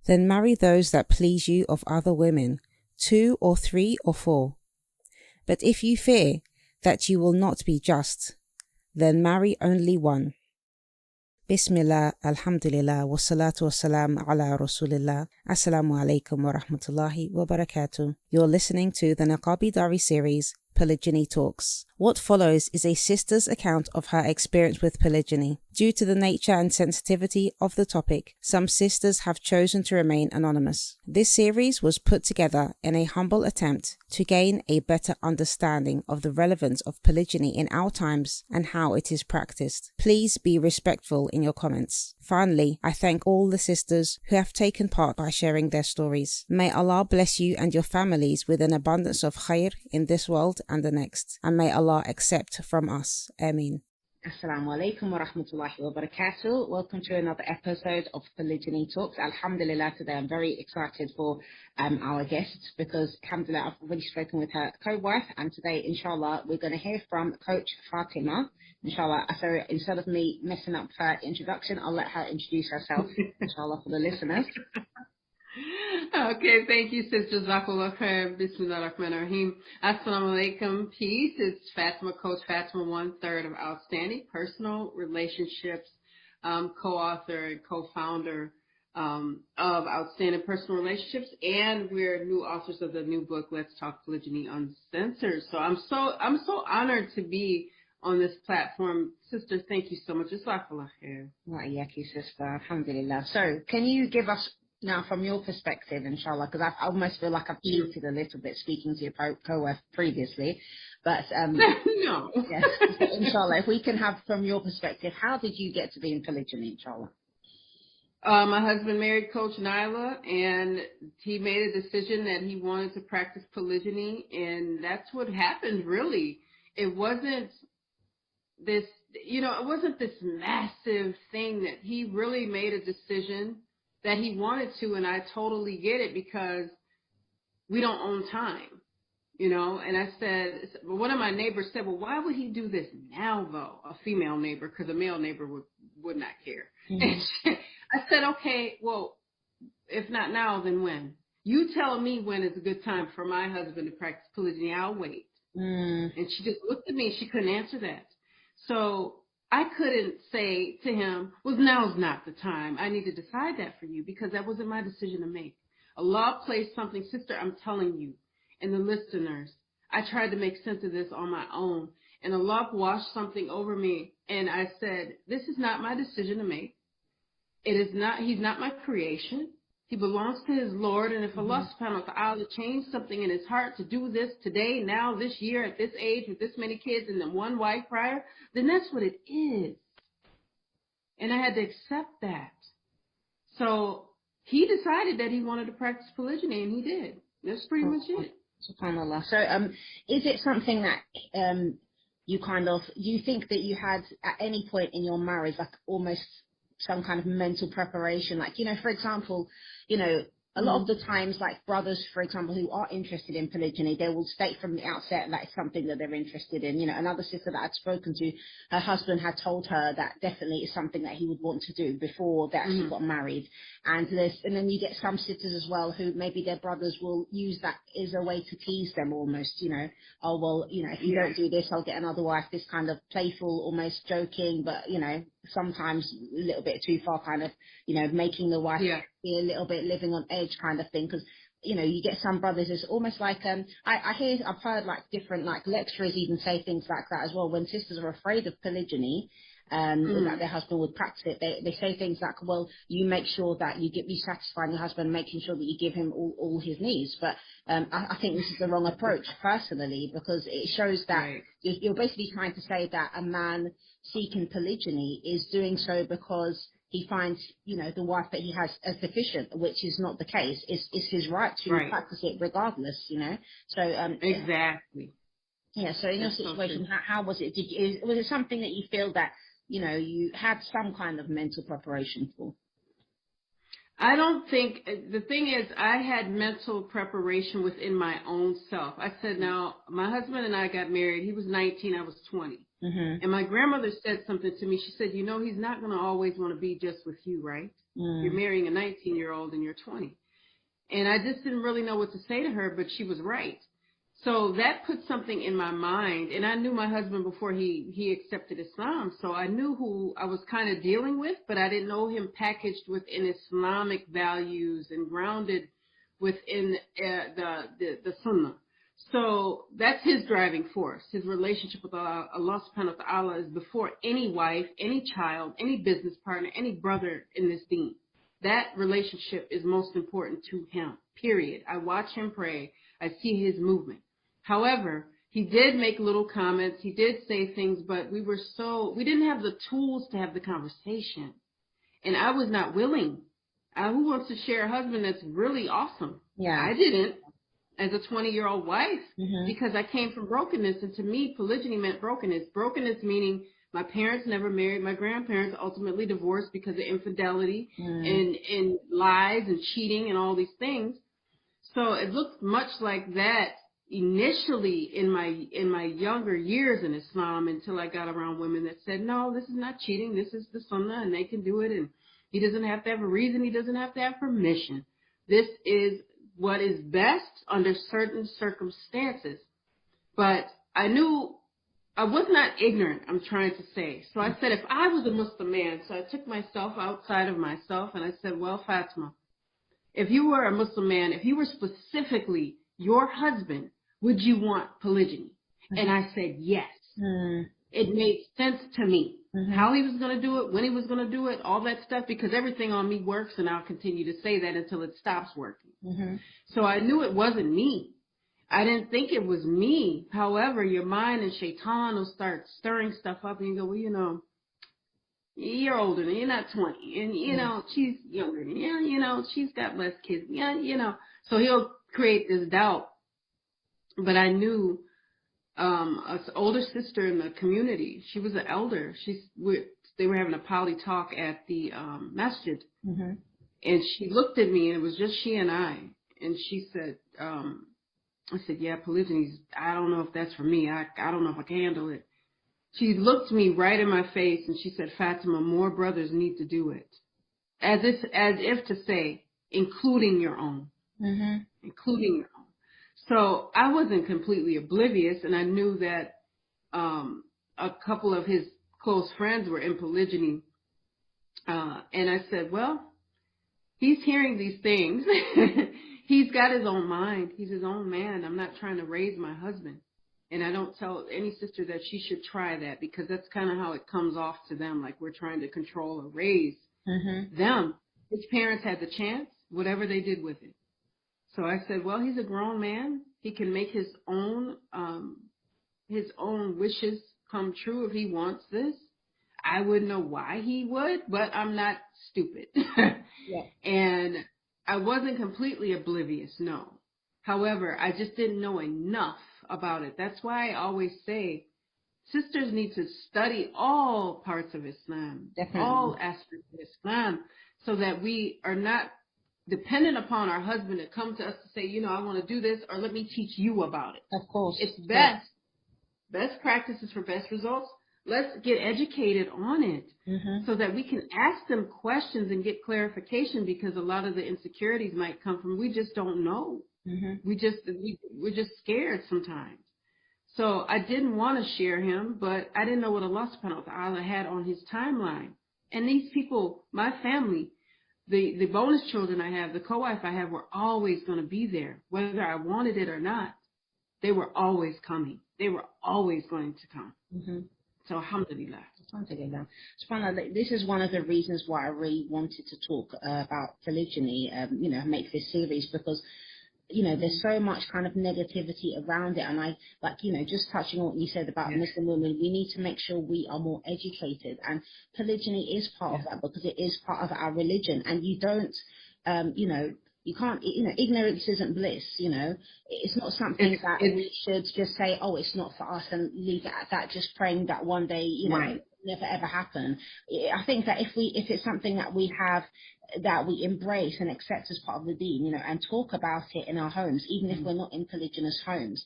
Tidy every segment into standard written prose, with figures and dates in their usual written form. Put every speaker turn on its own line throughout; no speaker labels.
Then marry those that please you of other women, 2 or 3 or 4. But if you fear that you will not be just, then marry only one. Bismillah, alhamdulillah, wassalatu wassalam ala rasulillah. Assalamu alaikum wa rahmatullahi wa barakatuh. You're listening to the Niqabi Diaries series, Polygyny Talks. What follows is a sister's account of her experience with polygyny. Due to the nature and sensitivity of the topic, some sisters have chosen to remain anonymous. This series was put together in a humble attempt to gain a better understanding of the relevance of polygyny in our times and how it is practiced. Please be respectful in your comments. Finally, I thank all the sisters who have taken part by sharing their stories. May Allah bless you and your families with an abundance of khair in this world and the next, and may Allah accept from us. Ameen.
Assalamu alaikum wa rahmatullahi wa barakatuh. Welcome to another episode of Polygyny Talks. Alhamdulillah, today I'm very excited for our guest because, alhamdulillah, I've already spoken with her co-wife, and today, inshallah, we're going to hear from Coach Fatimah. Inshallah, so instead of me messing up her introduction, I'll let her introduce herself, inshallah, for the listeners.
Okay, thank you, sisters. Jazakallah khair. Bismillah ar-Rahman ar-Rahim. Assalamu alaikum. Peace. It's Fatimah, Coach Fatimah, 1/3 of Outstanding Personal Relationships, co-author and co-founder of Outstanding Personal Relationships, and we're new authors of the new book, Let's Talk Polygyny Uncensored. So I'm so honored to be on this platform. Sister, thank you so much. Jazakallah khair.
Wa iyaki, sister. Alhamdulillah. So can you give us now, from your perspective, inshallah, because I almost feel like I've cheated a little bit speaking to your co-wife previously, but
no.
Yes, so inshallah, if we can have from your perspective, how did you get to be in polygyny, inshallah?
My husband married Coach Nyla, and he made a decision that he wanted to practice polygyny, and that's what happened, really. It wasn't this, it wasn't this massive thing that he really made a decision that he wanted to, and I totally get it because we don't own time, and I said, one of my neighbors said, well, why would he do this now, though? A female neighbor, because a male neighbor would not care. Mm-hmm. And I said, okay, well, if not now, then when? You tell me when is a good time for my husband to practice polygyny, I'll wait. And she just looked at me, she couldn't answer that. So I couldn't say to him, well, now's not the time. I need to decide that for you because that wasn't my decision to make. Allah placed something, sister, I'm telling you, and the listeners, I tried to make sense of this on my own, and Allah washed something over me, and I said, this is not my decision to make. It is not, he's not my creation. He belongs to his Lord, and if Allah subhanahu wa ta'ala changed something in his heart to do this today, now, this year, at this age, with this many kids, and then one wife prior, then that's what it is. And I had to accept that. So he decided that he wanted to practice polygyny, and he did. That's pretty much it.
SubhanAllah. So is it something that you think that you had at any point in your marriage, like almost some kind of mental preparation, like, for example, a lot of the times, like brothers, for example, who are interested in polygyny, they will state from the outset that it's something that they're interested in. Another sister that I'd spoken to, her husband had told her that definitely is something that he would want to do before they actually got married. And then you get some sisters as well who maybe their brothers will use that as a way to tease them almost, oh, well, if you don't do this, I'll get another wife, this kind of playful, almost joking, but, sometimes a little bit too far kind of, making the wife be a little bit living on edge kind of thing. Because, you get some brothers, it's almost like, I've heard like different like lecturers even say things like that as well. When sisters are afraid of polygyny, that their husband would practice it, they say things like, well, you make sure that you satisfying your husband, making sure that you give him all his needs. But I think this is the wrong approach personally, because it shows that you're basically trying to say that a man seeking polygyny is doing so because he finds, the wife that he has as deficient, which is not the case. It's his right to practice it regardless, So
exactly.
Yeah. So in your situation, how was it? Was it something that you feel that you had some kind of mental preparation for?
I don't think, the thing is, I had mental preparation within my own self. I said, now, my husband and I got married. He was 19, I was 20.
Mm-hmm.
And my grandmother said something to me. She said, you know, he's not going to always want to be just with you, right? You're marrying a 19-year-old and you're 20. And I just didn't really know what to say to her, but she was right. So that put something in my mind, and I knew my husband before he accepted Islam, so I knew who I was kind of dealing with, but I didn't know him packaged within Islamic values and grounded within the Sunnah. So that's his driving force. His relationship with Allah subhanahu wa ta'ala is before any wife, any child, any business partner, any brother in this deen. That relationship is most important to him, period. I watch him pray. I see his movement. However, he did make little comments. He did say things, but we didn't have the tools to have the conversation. And I was not willing. Who wants to share a husband that's really awesome?
Yeah.
I didn't, as a 20-year-old wife,
Mm-hmm.
because I came from brokenness. And to me, polygyny meant brokenness. Brokenness meaning my parents never married. My grandparents ultimately divorced because of infidelity and lies and cheating and all these things. So it looked much like that initially in my younger years in Islam, until I got around women that said, no, this is not cheating. This is the Sunnah, and they can do it. And he doesn't have to have a reason. He doesn't have to have permission. This is what is best under certain circumstances. But I knew I was not ignorant, I'm trying to say. So I said, if I was a Muslim man, so I took myself outside of myself, and I said, well, Fatimah, if you were a Muslim man, if you were specifically your husband, would you want polygyny? And I said, yes. It made sense to me. How he was going to do it, when he was going to do it, all that stuff, because everything on me works, and I'll continue to say that until it stops working. So I knew it wasn't me. I didn't think it was me. However, your mind and shaitan will start stirring stuff up, and you go, well, you know, you're older than, you're not 20, and, you know, she's younger than, yeah, you know, she's got less kids, yeah, you know. So he'll create this doubt. But I knew an older sister in the community. She was an elder. They were having a poly talk at the masjid, and she looked at me, and it was just she and I, and she said, I said, yeah, polygyny, I don't know if that's for me. I don't know if I can handle it. She looked me right in my face, and she said, Fatimah, more brothers need to do it. As if to say, including your own. Including your own. So I wasn't completely oblivious, and I knew that a couple of his close friends were in polygyny. And I said, well, he's hearing these things. He's got his own mind. He's his own man. I'm not trying to raise my husband. And I don't tell any sister that she should try that, because that's kind of how it comes off to them, like we're trying to control or raise them. His parents had the chance, whatever they did with it. So I said, well, he's a grown man. He can make his own wishes come true if he wants this. I wouldn't know why he would, but I'm not stupid. And I wasn't completely oblivious, no. However, I just didn't know enough about it. That's why I always say sisters need to study all parts of Islam, all aspects of Islam, so that we are not dependent upon our husband to come to us to say, you know, I want to do this, or let me teach you about it.
Of course.
It's best. Best practices for best results. Let's get educated on it so that we can ask them questions and get clarification, because a lot of the insecurities might come from we just don't know. We're just scared sometimes. So I didn't want to share him, but I didn't know what Allah subhanahu wa ta'ala had on his timeline. And these people, my family, the bonus children I have, the co-wife I have, were always going to be there, whether I wanted it or not. They were always coming. They were always going to come. So alhamdulillah.
Alhamdulillah. SubhanAllah, this is one of the reasons why I really wanted to talk about polygyny, you know, make this series, because, you know, there's so much kind of negativity around it. And I, like, you know, just touching on what you said about Muslim women, we need to make sure we are more educated. And polygyny is part of that, because it is part of our religion. And you don't, you know, you can't, you know, ignorance isn't bliss, you know. It's not something that we should just say, oh, it's not for us, and leave it at that, just praying that one day, you know, never ever happen. I think that if it's something that we have, that we embrace and accept as part of the deen, you know, and talk about it in our homes, even if we're not in polygynous homes,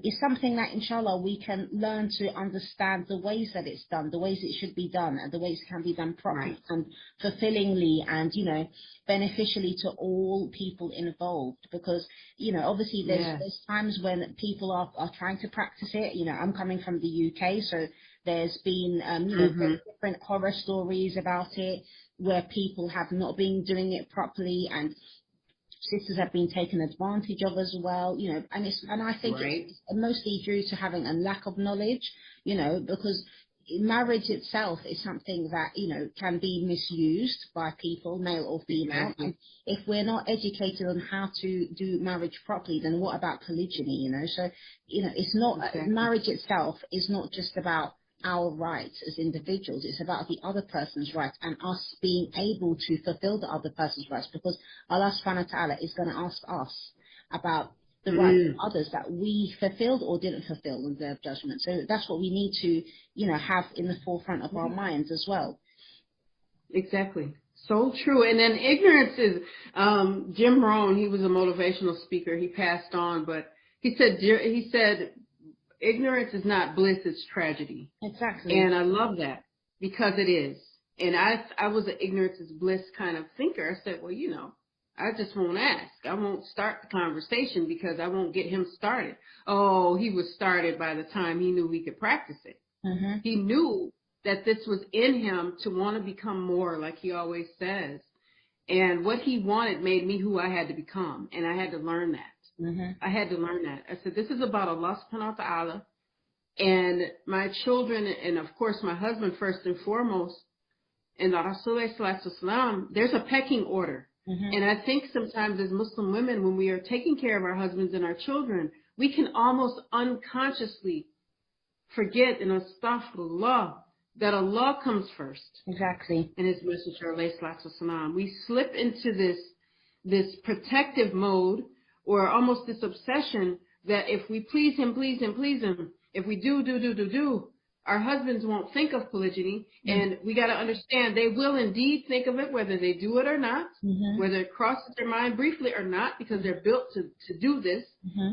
is something that, inshallah, we can learn to understand the ways that it's done, the ways it should be done, and the ways it can be done properly and fulfillingly and, you know, beneficially to all people involved. Because, you know, obviously there's times when people are trying to practice it. You know, I'm coming from the UK, so there's been, you know, very different horror stories about it where people have not been doing it properly, and sisters have been taken advantage of as well, you know, and I think it's mostly due to having a lack of knowledge, you know, because marriage itself is something that, you know, can be misused by people, male or female. Exactly. And if we're not educated on how to do marriage properly, then what about polygyny, you know? So, you know, it's not, marriage itself is not just about our rights as individuals, it's about the other person's rights and us being able to fulfill the other person's rights, because Allah subhanahu wa ta'ala is going to ask us about the rights of others that we fulfilled or didn't fulfill in their judgment. So that's what we need to, you know, have in the forefront of our minds as well.
Exactly. So true. And then ignorance is, Jim Rohn, he was a motivational speaker. He passed on, but he said, ignorance is not bliss, it's tragedy.
Exactly.
And I love that, because it is. And I was an ignorance is bliss kind of thinker. I said, well, you know, I just won't ask. I won't start the conversation because I won't get him started. Oh, he was started by the time he knew he could practice it. He knew that this was in him to want to become more, like he always says. And what he wanted made me who I had to become. And I had to learn that. I had to learn that. I said, this is about Allah subhanahu wa ta'ala and my children, and of course my husband first and foremost. And the Rasulullah, there's a pecking order. And I think sometimes as Muslim women, when we are taking care of our husbands and our children, we can almost unconsciously forget in astaghfirullah that Allah comes first.
Exactly.
And his messenger, alayhi salatu wasalam. We slip into this protective mode, or almost this obsession that if we please him, if we do, our husbands won't think of polygyny. And we got to understand they will indeed think of it, whether they do it or not, whether it crosses their mind briefly or not, because they're built to do this.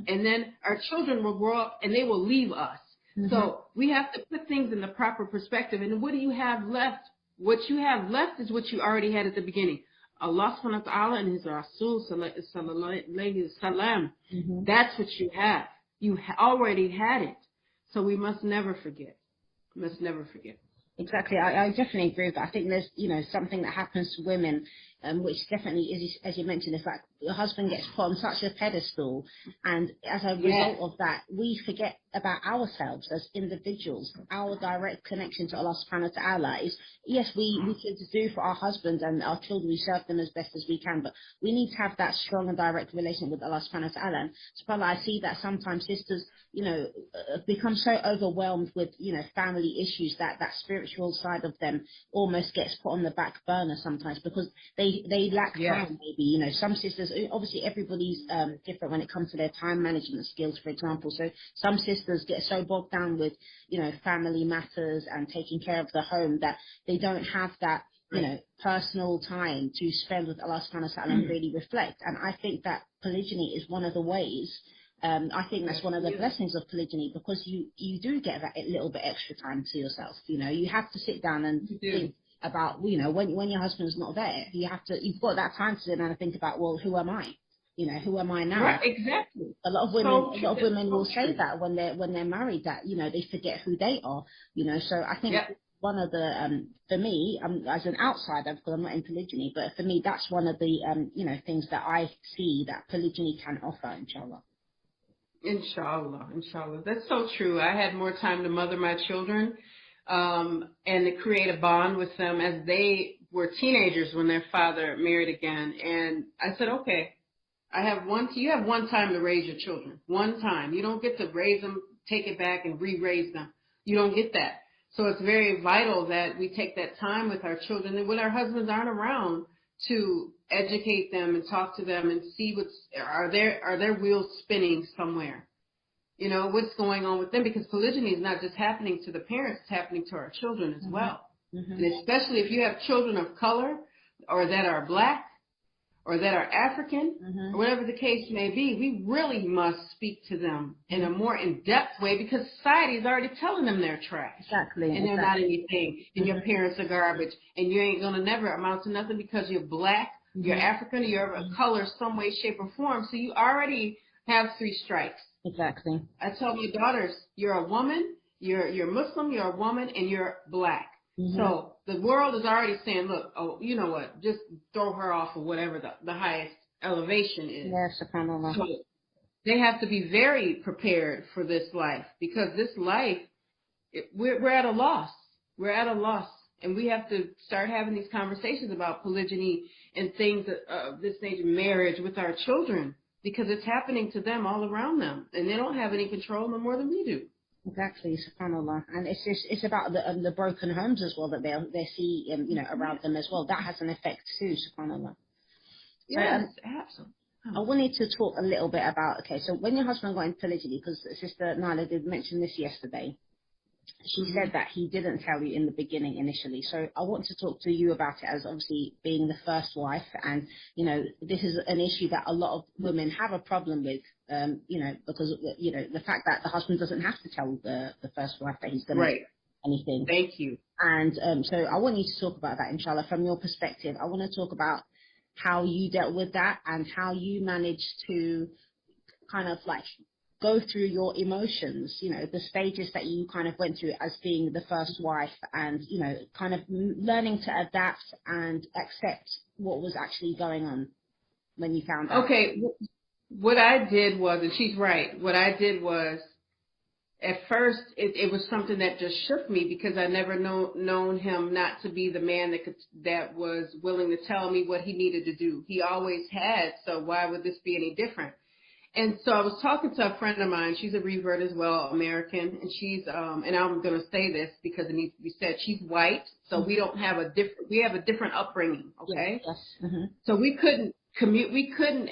And then our children will grow up and they will leave us. So we have to put things in the proper perspective. And what do you have left? What you have left is what you already had at the beginning. Allah subhanahu wa ta'ala and his Rasul sallallahu alayhi wa sallam. That's what you have. You already had it. So we must never forget. Must never forget.
Exactly. I definitely agree with that. I think there's, you know, something that happens to women, which definitely is, as you mentioned, is like your husband gets put on such a pedestal, and as a result of that, we forget about ourselves as individuals. Our direct connection to Allah subhanahu wa ta'ala is, yes, we should do for our husbands and our children, we serve them as best as we can, but we need to have that strong and direct relation with Allah subhanahu wa ta'ala. And subhanAllah, I see that sometimes sisters, you know, become so overwhelmed with, you know, family issues that spiritual side of them almost gets put on the back burner sometimes, because they lack time, maybe. You know, some sisters, obviously everybody's different when it comes to their time management skills, for example. So some sisters get so bogged down with, you know, family matters and taking care of the home that they don't have that, you know, personal time to spend with Allah subhanahu wa ta'ala and really reflect. And I think that polygyny is one of the ways. I think that's one of the blessings of polygyny, because you do get that little bit extra time to yourself. You know, you have to sit down and think about, you know, when your husband's not there, you've got that time to sit down and think about, well, who am I? You know, who am I now?
Right, exactly.
A lot of women will say that when they're married, that, you know, they forget who they are. You know, so I think one of the for me, as an outsider, because I'm not in polygyny, but for me, that's one of the you know, things that I see that polygyny can offer, inshallah.
Inshallah. That's so true. I had more time to mother my children and to create a bond with them as they were teenagers when their father married again. And I said, okay, you have one time to raise your children. One time. You don't get to raise them, take it back and re-raise them. You don't get that. So it's very vital that we take that time with our children and when our husbands aren't around to educate them and talk to them and see are their wheels spinning somewhere. You know, what's going on with them, because polygyny is not just happening to the parents, it's happening to our children as well. And especially if you have children of color or that are black or that are African, or whatever the case may be, we really must speak to them in a more in-depth way, because society is already telling them they're trash.
Exactly.
And they're not anything, and your parents are garbage, and you ain't going to never amount to nothing because you're black, you're African, or you're of a color some way, shape, or form. So you already have 3 strikes.
Exactly.
I tell my daughters, you're a woman, you're Muslim, you're a woman, and you're black. So the world is already saying, look, oh, you know what, just throw her off of whatever the highest elevation is.
Yes, subhanAllah.
So they have to be very prepared for this life, because this life, we're at a loss. We're at a loss. And we have to start having these conversations about polygyny and things of this nature, marriage, with our children, because it's happening to them all around them. And they don't have any control no more than we do.
Exactly, subhanAllah. And it's about the broken homes as well that they see, you know, around them as well. That has an effect too, subhanAllah.
Yes, absolutely.
I wanted to talk a little bit about, okay, so when your husband got into polygyny, because Sister Nyla did mention this yesterday, she said that he didn't tell you in the beginning initially. So I want to talk to you about it, as obviously being the first wife. And, you know, this is an issue that a lot of women have a problem with, you know, because, you know, the fact that the husband doesn't have to tell the first wife that he's going to do anything.
Thank you.
And so I want you to talk about that, inshallah, from your perspective. I want to talk about how you dealt with that and how you managed to kind of like go through your emotions, you know, the stages that you kind of went through as being the first wife, and, you know, kind of learning to adapt and accept what was actually going on when you found out.
Okay, what I did was, and she's right, what I did was, at first, it was something that just shook me, because I never known him not to be the man that was willing to tell me what he needed to do. He always had, so why would this be any different? And so I was talking to a friend of mine. She's a revert as well, American, and she's and I'm going to say this because it needs to be said. She's white, so we don't have we have a different upbringing. Okay,
Yes.
So we couldn't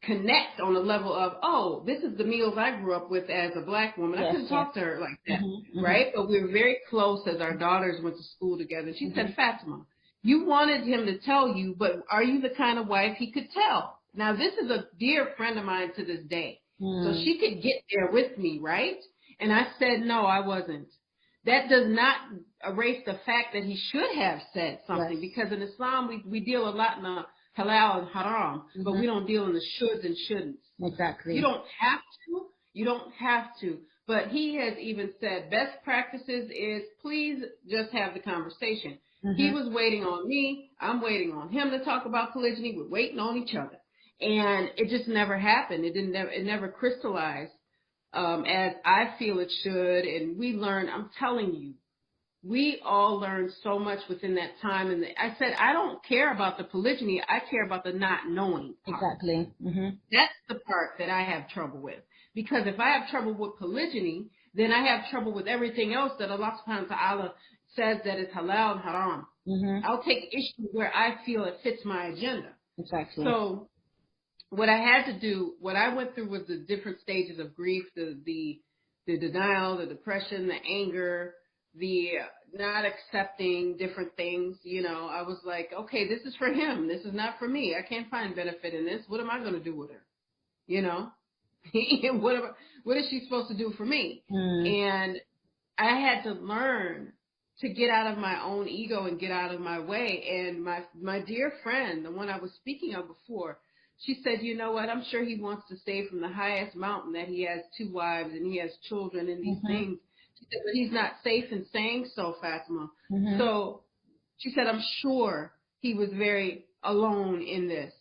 connect on the level of, oh, this is the meals I grew up with as a black woman. I couldn't talk to her like that, right? But we were very close as our daughters went to school together. She said, Fatimah, you wanted him to tell you, but are you the kind of wife he could tell? Now, this is a dear friend of mine to this day. So she could get there with me, right? And I said, no, I wasn't. That does not erase the fact that he should have said something, because in Islam, we deal a lot in the halal and haram, but we don't deal in the shoulds and shouldn'ts.
Exactly.
You don't have to. You don't have to. But he has even said best practices is please just have the conversation. He was waiting on me. I'm waiting on him to talk about polygyny. We're waiting on each other. And it just never happened. It never crystallized as I feel it should. And we learned, I'm telling you, we all learned so much within that time. And I said, I don't care about the polygyny. I care about the not knowing part.
Exactly.
That's the part that I have trouble with. Because if I have trouble with polygyny, then I have trouble with everything else that Allah subhanahu wa ta'ala says that is halal and haram. I'll take issue where I feel it fits my agenda.
Exactly.
So what I had to do, what I went through was the different stages of grief, the denial, the depression, the anger, the not accepting different things. You know, I was like, okay, this is for him. This is not for me. I can't find benefit in this. What am I going to do with her? You know, what is she supposed to do for me? And I had to learn to get out of my own ego and get out of my way. And my dear friend, the one I was speaking of before, she said, you know what, I'm sure he wants to say from the highest mountain that he has 2 wives and he has children and these things. She said, but he's not safe in saying so, Fatima. So she said, I'm sure he was very alone in this.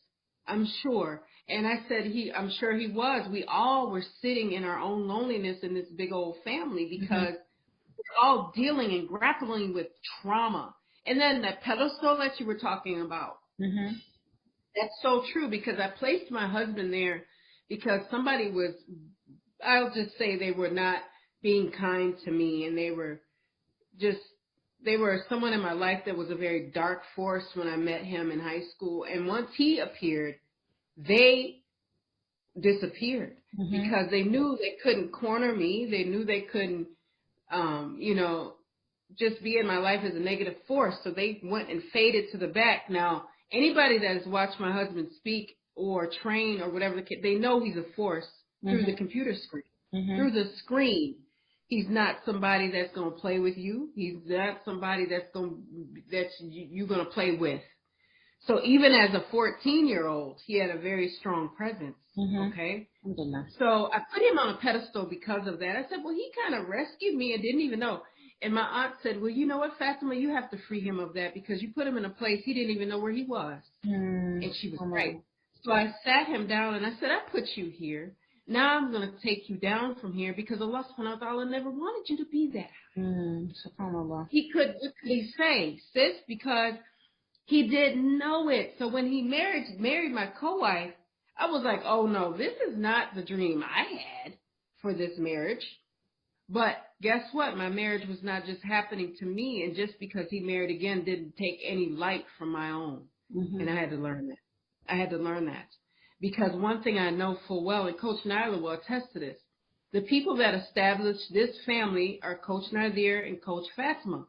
I'm sure. And I said, I'm sure he was. We all were sitting in our own loneliness in this big old family because we're all dealing and grappling with trauma. And then that pedestal that you were talking about. That's so true, because I placed my husband there because somebody was, I'll just say they were not being kind to me, and they were someone in my life that was a very dark force when I met him in high school. And once he appeared, they disappeared. because they knew they couldn't corner me. They knew they couldn't, just be in my life as a negative force. So they went and faded to the back. Now, anybody that has watched my husband speak or train or whatever, they know he's a force through the computer screen. Through the screen, he's not somebody that's going to play with you. He's not somebody that you're going to play with. So even as a 14-year-old, he had a very strong presence. Okay. So I put him on a pedestal because of that. I said, well, he kind of rescued me and didn't even know. And my aunt said, well, you know what, Fatima, you have to free him of that because you put him in a place he didn't even know where he was. And she was right. So I sat him down and I said, I put you here. Now I'm going to take you down from here because Allah subhanahu wa ta'ala never wanted you to be that high.
SubhanAllah.
What could he say, sis? Because he didn't know it. So when he married my co-wife, I was like, oh no, this is not the dream I had for this marriage. But guess what? My marriage was not just happening to me, and just because he married again didn't take any light from my own. And I had to learn that. Because one thing I know full well, and Coach Nyla will attest to this, the people that established this family are Coach Nadir and Coach Fatima.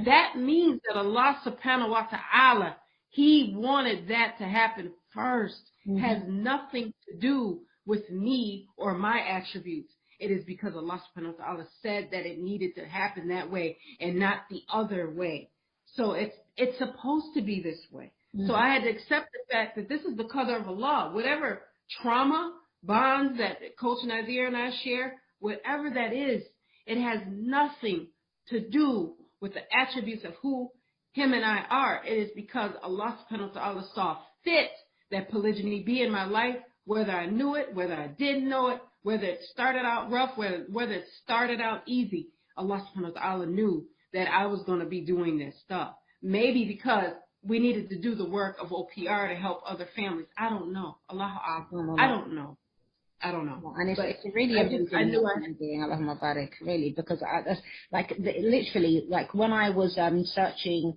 That means that Allah subhanahu wa ta'ala, he wanted that to happen first. Has nothing to do with me or my attributes. It is because Allah subhanahu wa ta'ala said that it needed to happen that way and not the other way. So it's supposed to be this way. So I had to accept the fact that this is the qadr of Allah. Whatever trauma, bonds that Coach Nadir and I share, whatever that is, it has nothing to do with the attributes of who him and I are. It is because Allah subhanahu wa ta'ala saw fit that polygyny be in my life, whether I knew it, whether I didn't know it, whether it started out rough, whether it started out easy. Allah subhanahu wa ta'ala knew that I was going to be doing this stuff. Maybe because we needed to do the work of OPR to help other families. I don't know. I don't know.
And it's really amazing. I knew I was doing Allahumma barik, really, because that's literally like when I was searching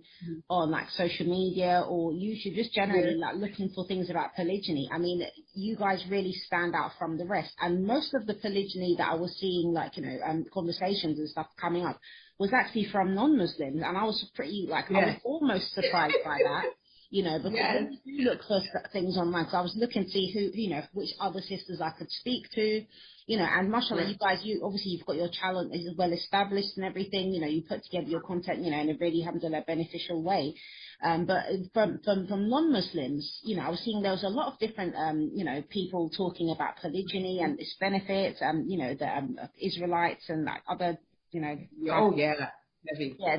on like social media or YouTube, just generally like looking for things about polygyny. I mean, you guys really stand out from the rest. And most of the polygyny that I was seeing, like conversations and stuff coming up, was actually from non-Muslims, and I was pretty I was almost surprised by that. Because when you look for things online, so I was looking to see who, which other sisters I could speak to, and mashallah, you guys, obviously you've got your channel is well established and everything, you put together your content, in a really, alhamdulillah, beneficial way. But from non-Muslims, I was seeing there was a lot of different, people talking about polygyny and its benefits, the Israelites and like other,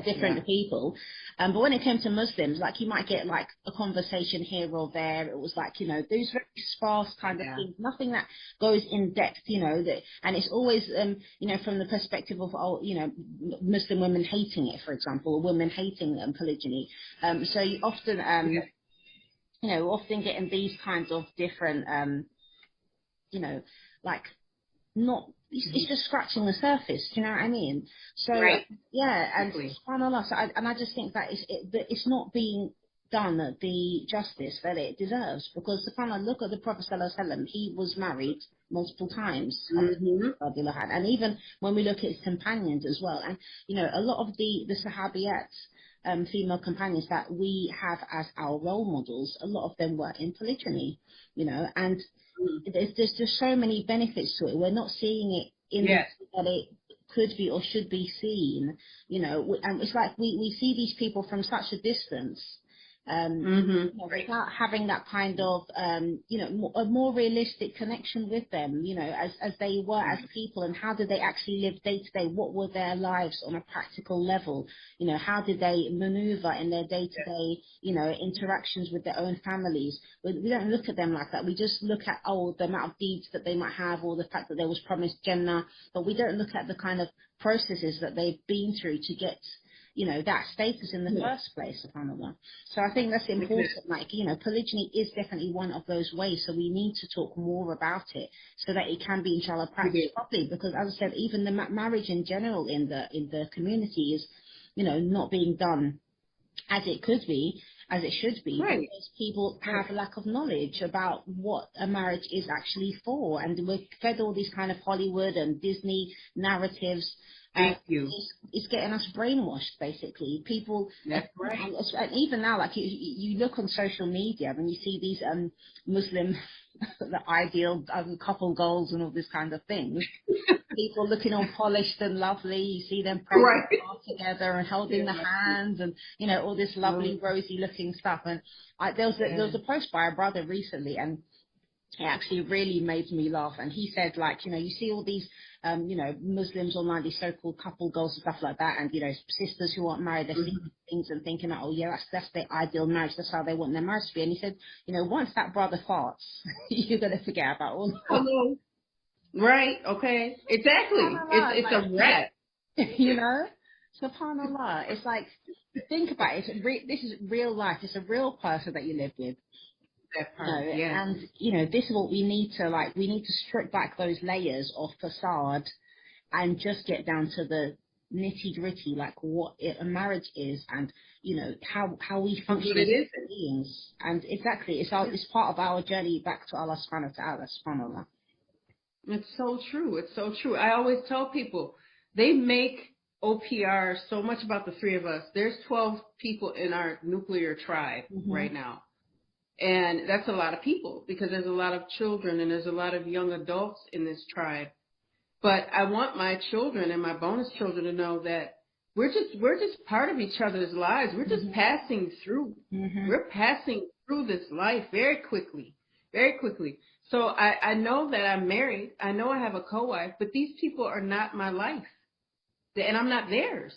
different people. But when it came to Muslims, like you might get like a conversation here or there. It was like, those very sparse kind of things, nothing that goes in depth, and it's always, from the perspective of, Muslim women hating it, for example, or women hating polygyny. So you often, often getting these kinds of different, not, it's just scratching the surface, do you know what I mean? So, and subhanAllah, so I just think that it's not being done the justice that it deserves, because subhanAllah, look at the Prophet ﷺ, he was married multiple times, and even when we look at his companions as well, and, a lot of the sahabiyats, female companions that we have as our role models, a lot of them were in polygyny, and there's just so many benefits to it. We're not seeing it in the way that it could be or should be seen, and it's like we see these people from such a distance, without having that kind of, a more realistic connection with them, as they were as people, and how did they actually live day to day? What were their lives on a practical level? How did they maneuver in their day to day, interactions with their own families? We don't look at them like that. We just look at, the amount of deeds that they might have, or the fact that they was promised Jannah, but we don't look at the kind of processes that they've been through to get, that status in the first place, subhanAllah. So I think that's important, polygyny is definitely one of those ways, so we need to talk more about it so that it can be, inshallah, practiced properly, because as I said, even the marriage in general in the community is, not being done as it could be,
as it should be,
Right.
because people have a lack of knowledge about what a marriage is actually for, and we're fed all these kind of Hollywood and Disney narratives.
Thank you.
It's getting us brainwashed, basically. People,
That's right.
and even now, like you look on social media and you see these Muslim, the ideal couple goals and all this kind of things. People looking all polished and lovely. You see them praying
Right.
together and holding the hands, and all this lovely rosy looking stuff. And there was a post by a brother recently, and it actually really made me laugh. And he said, like, you see all these Muslims online, these so-called couple goals and stuff like that, and sisters who aren't married, they're seeing things and thinking, oh yeah, that's their ideal marriage, that's how they want their marriage to be. And he said, once that brother farts, you're gonna forget about all that.
Right, okay. Exactly. It's like, a wrap.
SubhanAllah. It's like, think about it. This is real life. It's a real person that you live with.
That part, yeah.
And, this is what we need to, like, we need to strip back those layers of facade and just get down to the nitty gritty, like what a marriage is, and, how we function as beings. And exactly, it's part of our journey back to Allah subhanahu wa ta'ala, subhanAllah.
It's so true. It's so true. I always tell people, they make OPR so much about the three of us. There's 12 people in our nuclear tribe right now. And that's a lot of people, because there's a lot of children and there's a lot of young adults in this tribe. But I want my children and my bonus children to know that we're just part of each other's lives. We're just passing through. We're passing through this life very quickly, very quickly. So I know that I'm married. I know I have a co-wife, but these people are not my life, and I'm not theirs.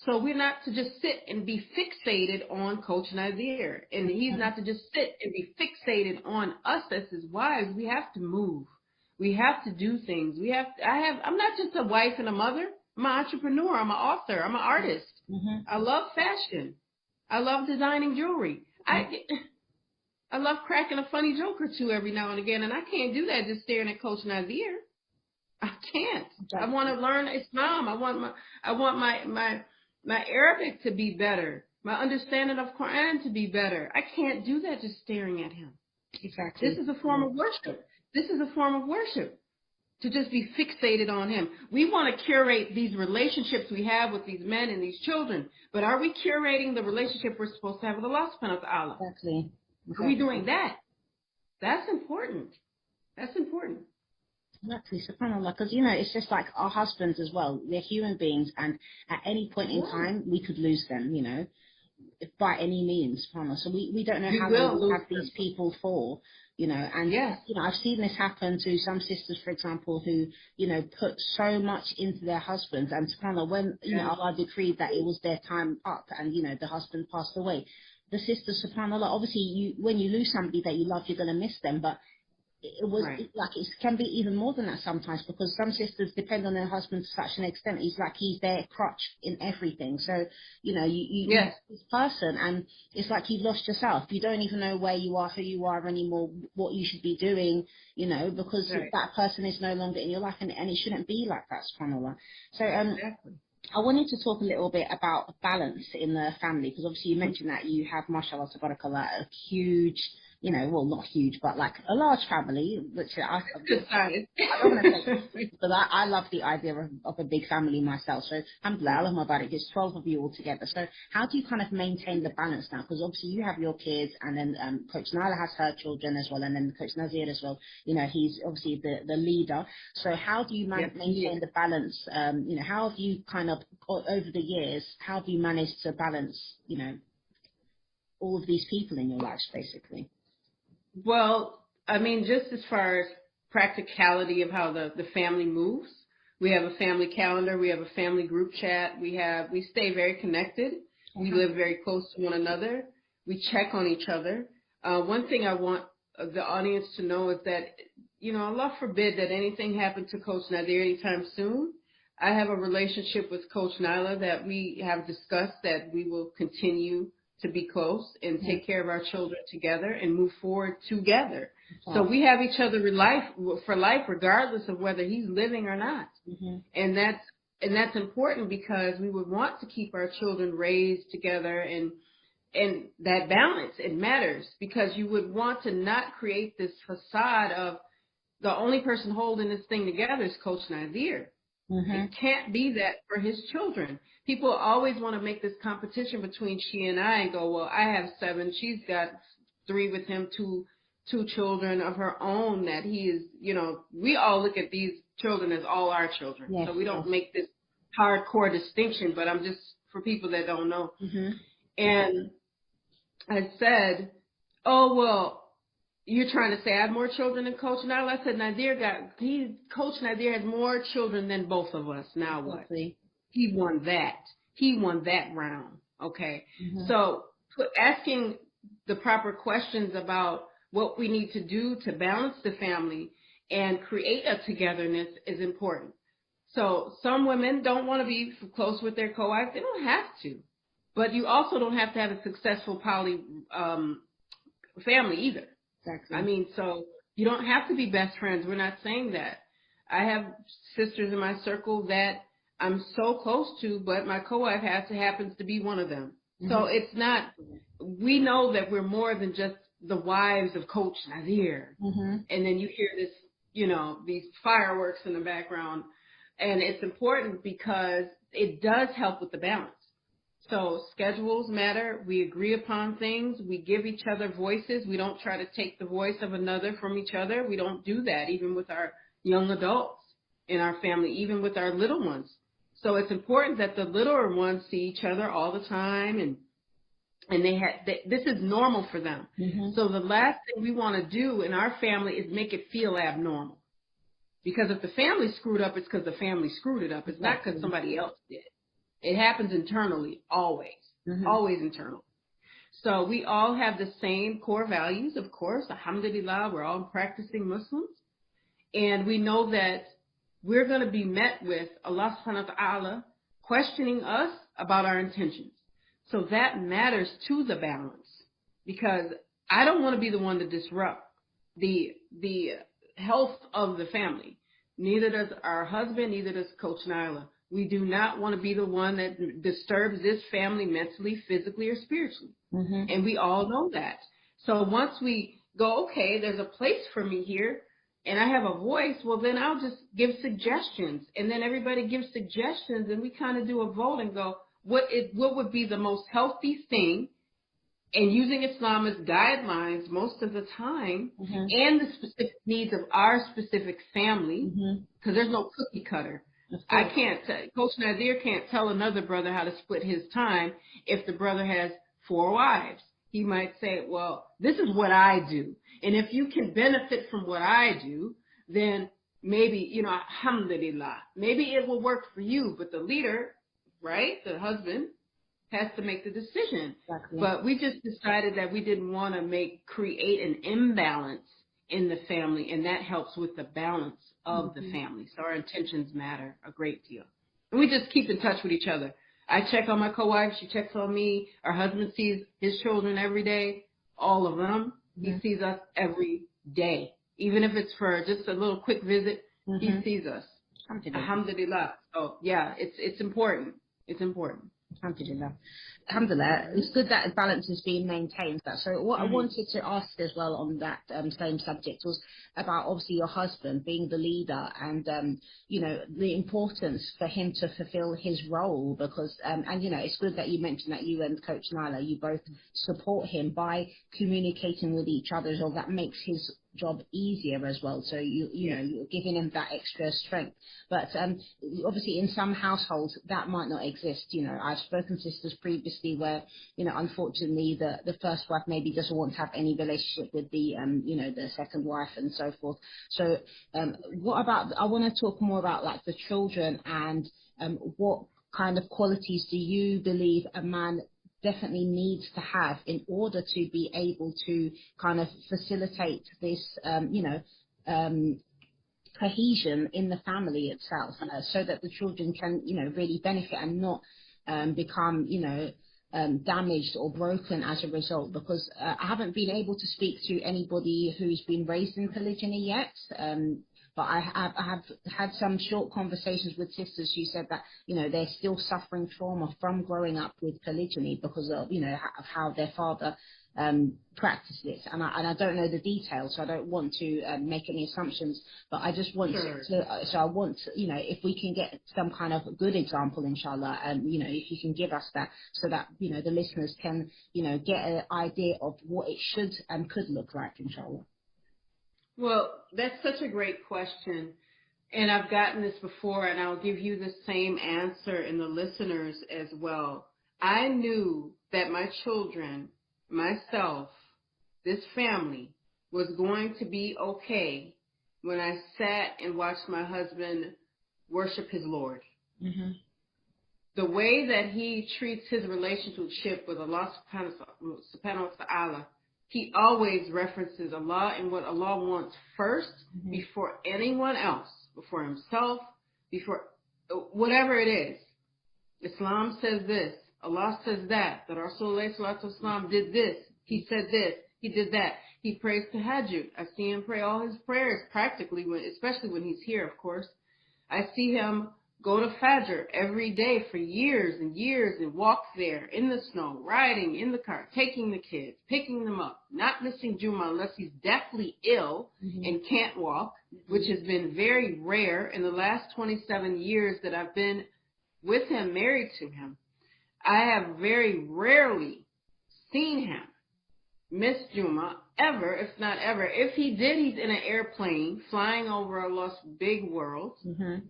So we're not to just sit and be fixated on Coach Nazir, and he's not to just sit and be fixated on us as his wives. We have to move. We have to do things. I'm not just a wife and a mother. I'm an entrepreneur. I'm an author. I'm an artist. I love fashion. I love designing jewelry. I love cracking a funny joke or two every now and again, and I can't do that just staring at Coach Nazir. I can't. I want to learn Islam. I want my Arabic to be better. My understanding of Quran to be better. I can't do that just staring at him.
Exactly.
This is a form of worship. This is a form of worship, to just be fixated on him. We want to curate these relationships we have with these men and these children, but are we curating the relationship we're supposed to have with Allah subhanahu wa ta'ala?
Exactly.
Are we doing that? That's important. That's important.
Exactly, subhanAllah, because, it's just like our husbands as well. They're human beings, and at any point in time, we could lose them, by any means, subhanAllah. So we don't know how long we have these people for, and, I've seen this happen to some sisters, for example, who, put so much into their husbands, and subhanAllah, when, Allah decreed that it was their time up, and, the husband passed away, the sisters, subhanAllah, obviously, when you lose somebody that you love, you're going to miss them, but it was like, it can be even more than that sometimes, because some sisters depend on their husband to such an extent. He's their crutch in everything. So, you this person, and it's like you've lost yourself. You don't even know where you are, who you are anymore, what you should be doing, because that person is no longer in your life, and it shouldn't be like that, subhanAllah. So, I wanted to talk a little bit about balance in the family, because obviously you mentioned that you have, mashallah, tabarakallah, a huge, well, not huge, but like a large family, which I don't want to say, but I love the idea of a big family myself. So, alhamdulillah, Allah Mubarak, it's 12 of you all together. So, how do you kind of maintain the balance now? Because obviously you have your kids, and then Coach Nyla has her children as well, and then Coach Nazir as well. He's obviously the leader. So, how do you maintain the balance? How have you kind of, over the years, how have you managed to balance, all of these people in your lives, basically?
Well, I mean, just as far as practicality of how the family moves, we have a family calendar, we have a family group chat, we stay very connected, we live very close to one another, we check on each other. One thing I want the audience to know is that, Allah forbid that anything happened to Coach Nadir anytime soon. I have a relationship with Coach Nyla that we have discussed that we will continue to be close and take care of our children together and move forward together. So we have each other for life, regardless of whether he's living or not. And that's important, because we would want to keep our children raised together and And that balance, it matters, because you would want to not create this facade of the only person holding this thing together is Coach Nadir. It can't be that for his children. People always want to make this competition between she and I and go, well, I have 7. She's got 3 with him, two children of her own that he is, we all look at these children as all our children.
Yes,
so we don't make this hardcore distinction, but I'm just, for people that don't know. And I said, oh, well, you're trying to say I have more children than Coach Nadir? I said, Coach Nadir has more children than both of us. Now what? He won that. He won that round. Okay. So asking the proper questions about what we need to do to balance the family and create a togetherness is important. So some women don't want to be close with their co-wives. They don't have to. But you also don't have to have a successful poly family either.
Exactly.
I mean, so you don't have to be best friends. We're not saying that. I have sisters in my circle that I'm so close to, but my co-wife happens to be one of them. So it's not, we know that we're more than just the wives of Coach Nadir. And then you hear this, these fireworks in the background. And it's important because it does help with the balance. So schedules matter. We agree upon things. We give each other voices. We don't try to take the voice of another from each other. We don't do that, even with our young adults in our family, even with our little ones. So it's important that the littler ones see each other all the time, and this is normal for them. So the last thing we want to do in our family is make it feel abnormal. Because if the family screwed up, it's because the family screwed it up. It's not because somebody else did. It happens internally, always, always internal. So we all have the same core values, of course. Alhamdulillah, we're all practicing Muslims. And we know that we're going to be met with Allah subhanahu wa ta'ala questioning us about our intentions. So that matters to the balance, because I don't want to be the one to disrupt the health of the family. Neither does our husband, neither does Coach Nyla. We do not want to be the one that disturbs this family mentally, physically, or spiritually. And we all know that. So once we go, okay, there's a place for me here, and I have a voice, well, then I'll just give suggestions. And then everybody gives suggestions, and we kind of do a vote and go, what would be the most healthy thing, and using Islam as guidelines most of the time, and the specific needs of our specific family, because there's no cookie cutter. I can't, Coach Nadir can't tell another brother how to split his time if the brother has 4 wives. He might say, well, this is what I do. And if you can benefit from what I do, then maybe, alhamdulillah, maybe it will work for you. But the leader, right, the husband, has to make the decision. But we just decided that we didn't want to create an imbalance in the family, and that helps with the balance of the family. So our intentions matter a great deal. And we just keep in touch with each other. I check on my co-wife. She checks on me. Our husband sees his children every day, all of them. He sees us every day. Even if it's for just a little quick visit, he sees us. Alhamdulillah. So, yeah, it's important. It's important.
Alhamdulillah. Alhamdulillah. It's good that balance is being maintained. So what I wanted to ask as well on that same subject was about obviously your husband being the leader and, the importance for him to fulfill his role because, it's good that you mentioned that you and Coach Nyla, you both support him by communicating with each other, so that makes his job easier as well. So you're giving him that extra strength. But obviously in some households that might not exist. I've spoken to sisters previously where, unfortunately the first wife maybe doesn't want to have any relationship with the the second wife and so forth. So I want to talk more about like the children and what kind of qualities do you believe a man definitely needs to have in order to be able to kind of facilitate this, cohesion in the family itself, so that the children can, really benefit and not become, damaged or broken as a result. Because I haven't been able to speak to anybody who's been raised in polygyny yet. But I have had some short conversations with sisters who said that, you know, they're still suffering trauma from growing up with polygyny because of, you know, of how their father practiced it. And I don't know the details, so I don't want to make any assumptions, but I just want to, so I want to, you know, if we can get some kind of good example, inshallah, you know, if you can give us that so that, you know, the listeners can, you know, get an idea of what it should and could look like, inshallah.
Well, that's such a great question. And I've gotten this before, and I'll give you the same answer and the listeners as well. I knew that my children, myself, this family was going to be okay when I sat and watched my husband worship his Lord. Mm-hmm. The way that he treats his relationship with Allah subhanahu wa ta'ala, he always references Allah and what Allah wants first, mm-hmm, before anyone else, before himself, before whatever it is. Islam says this, Allah says that Rasulullah did this, he said this, he did that. He prays tahajjud. I see him pray all his prayers practically, especially when he's here, of course. I see him go to Fajr every day for years and years and walk there in the snow, riding in the car, taking the kids, picking them up, not missing Juma unless he's deathly ill, mm-hmm, and can't walk, mm-hmm, which has been very rare in the last 27 years that I've been with him, married to him. I have very rarely seen him miss Juma ever, if not ever. If he did, he's in an airplane flying over Allah's big world. Mm-hmm.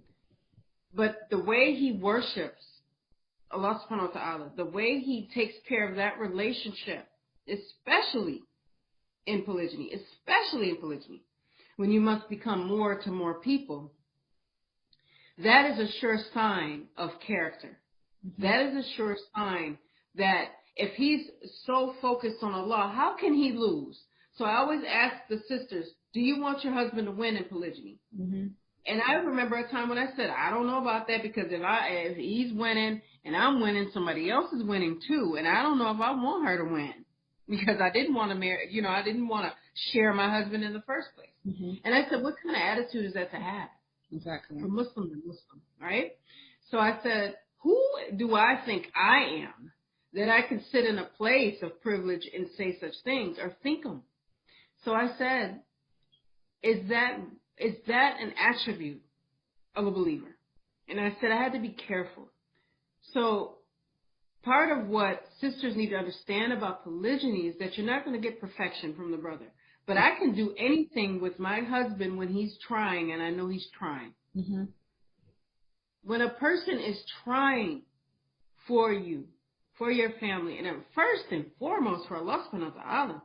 But the way he worships Allah subhanahu wa ta'ala, the way he takes care of that relationship, especially in polygyny, when you must become more to more people, that is a sure sign of character. Mm-hmm. That is a sure sign that if he's so focused on Allah, how can he lose? So I always ask the sisters, do you want your husband to win in polygyny? Mm-hmm. And I remember a time when I said, I don't know about that, because if he's winning and I'm winning, somebody else is winning too. And I don't know if I want her to win, because I didn't want to marry, you know, I didn't want to share my husband in the first place. Mm-hmm. And I said, what kind of attitude is that to have? Exactly. From Muslim to Muslim, right? So I said, who do I think I am that I can sit in a place of privilege and say such things or think them? So I said, is that an attribute of a believer? And I said I had to be careful. So part of what sisters need to understand about polygyny is that you're not going to get perfection from the brother. But I can do anything with my husband when he's trying, and I know he's trying. Mm-hmm. When a person is trying for you, for your family, and first and foremost for Allah subhanahu wa ta'ala,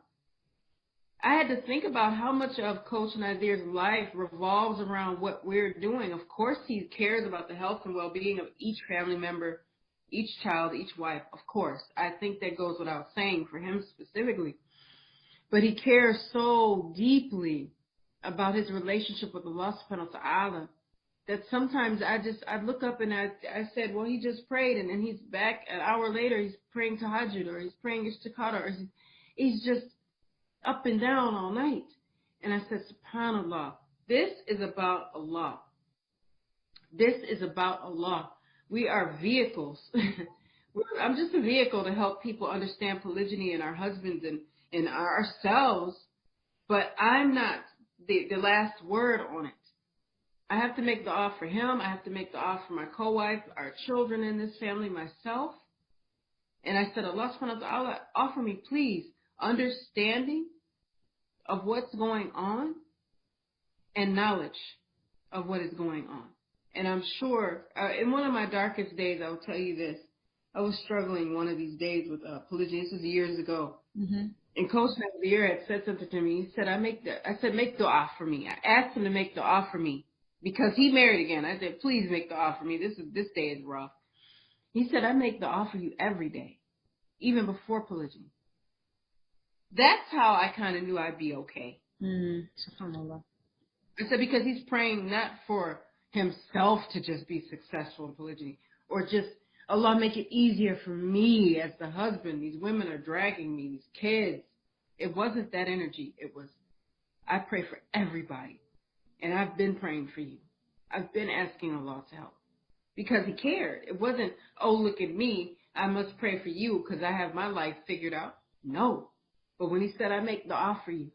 I had to think about how much of Coach Nadir's life revolves around what we're doing. Of course, he cares about the health and well-being of each family member, each child, each wife. Of course, I think that goes without saying for him specifically. But he cares so deeply about his relationship with Allah subhanahu wa ta'ala that sometimes I look up and I said, well, he just prayed, and then he's back an hour later, he's praying tahajjud, or he's praying istikhara, or he's just up and down all night. And I said, subhanallah, this is about Allah. This is about Allah. We are vehicles. I'm just a vehicle to help people understand polygyny and our husbands and ourselves, but I'm not the last word on it. I have to make dua for him. I have to make dua for my co-wife, our children in this family, myself. And I said, Allah subhanahu wa ta'ala, offer me, please, understanding of what's going on and knowledge of what is going on. And I'm sure, in one of my darkest days, I will tell you this, I was struggling one of these days with polygyny. This was years ago. Mm-hmm. And Coach Nadir had said something to me. He said, I said, make dua for me. I asked him to make dua for me because he married again. I said, please make dua for me. This day is rough. He said, I make dua for you every day, even before polygyny. That's how I kind of knew I'd be okay. SubhanAllah. I said, because he's praying not for himself to just be successful in polygyny, or just, Allah, make it easier for me as the husband. These women are dragging me, these kids. It wasn't that energy. It was, I pray for everybody. And I've been praying for you. I've been asking Allah to help because He cared. It wasn't, oh, look at me, I must pray for you because I have my life figured out. No. But when He said, I make dua for you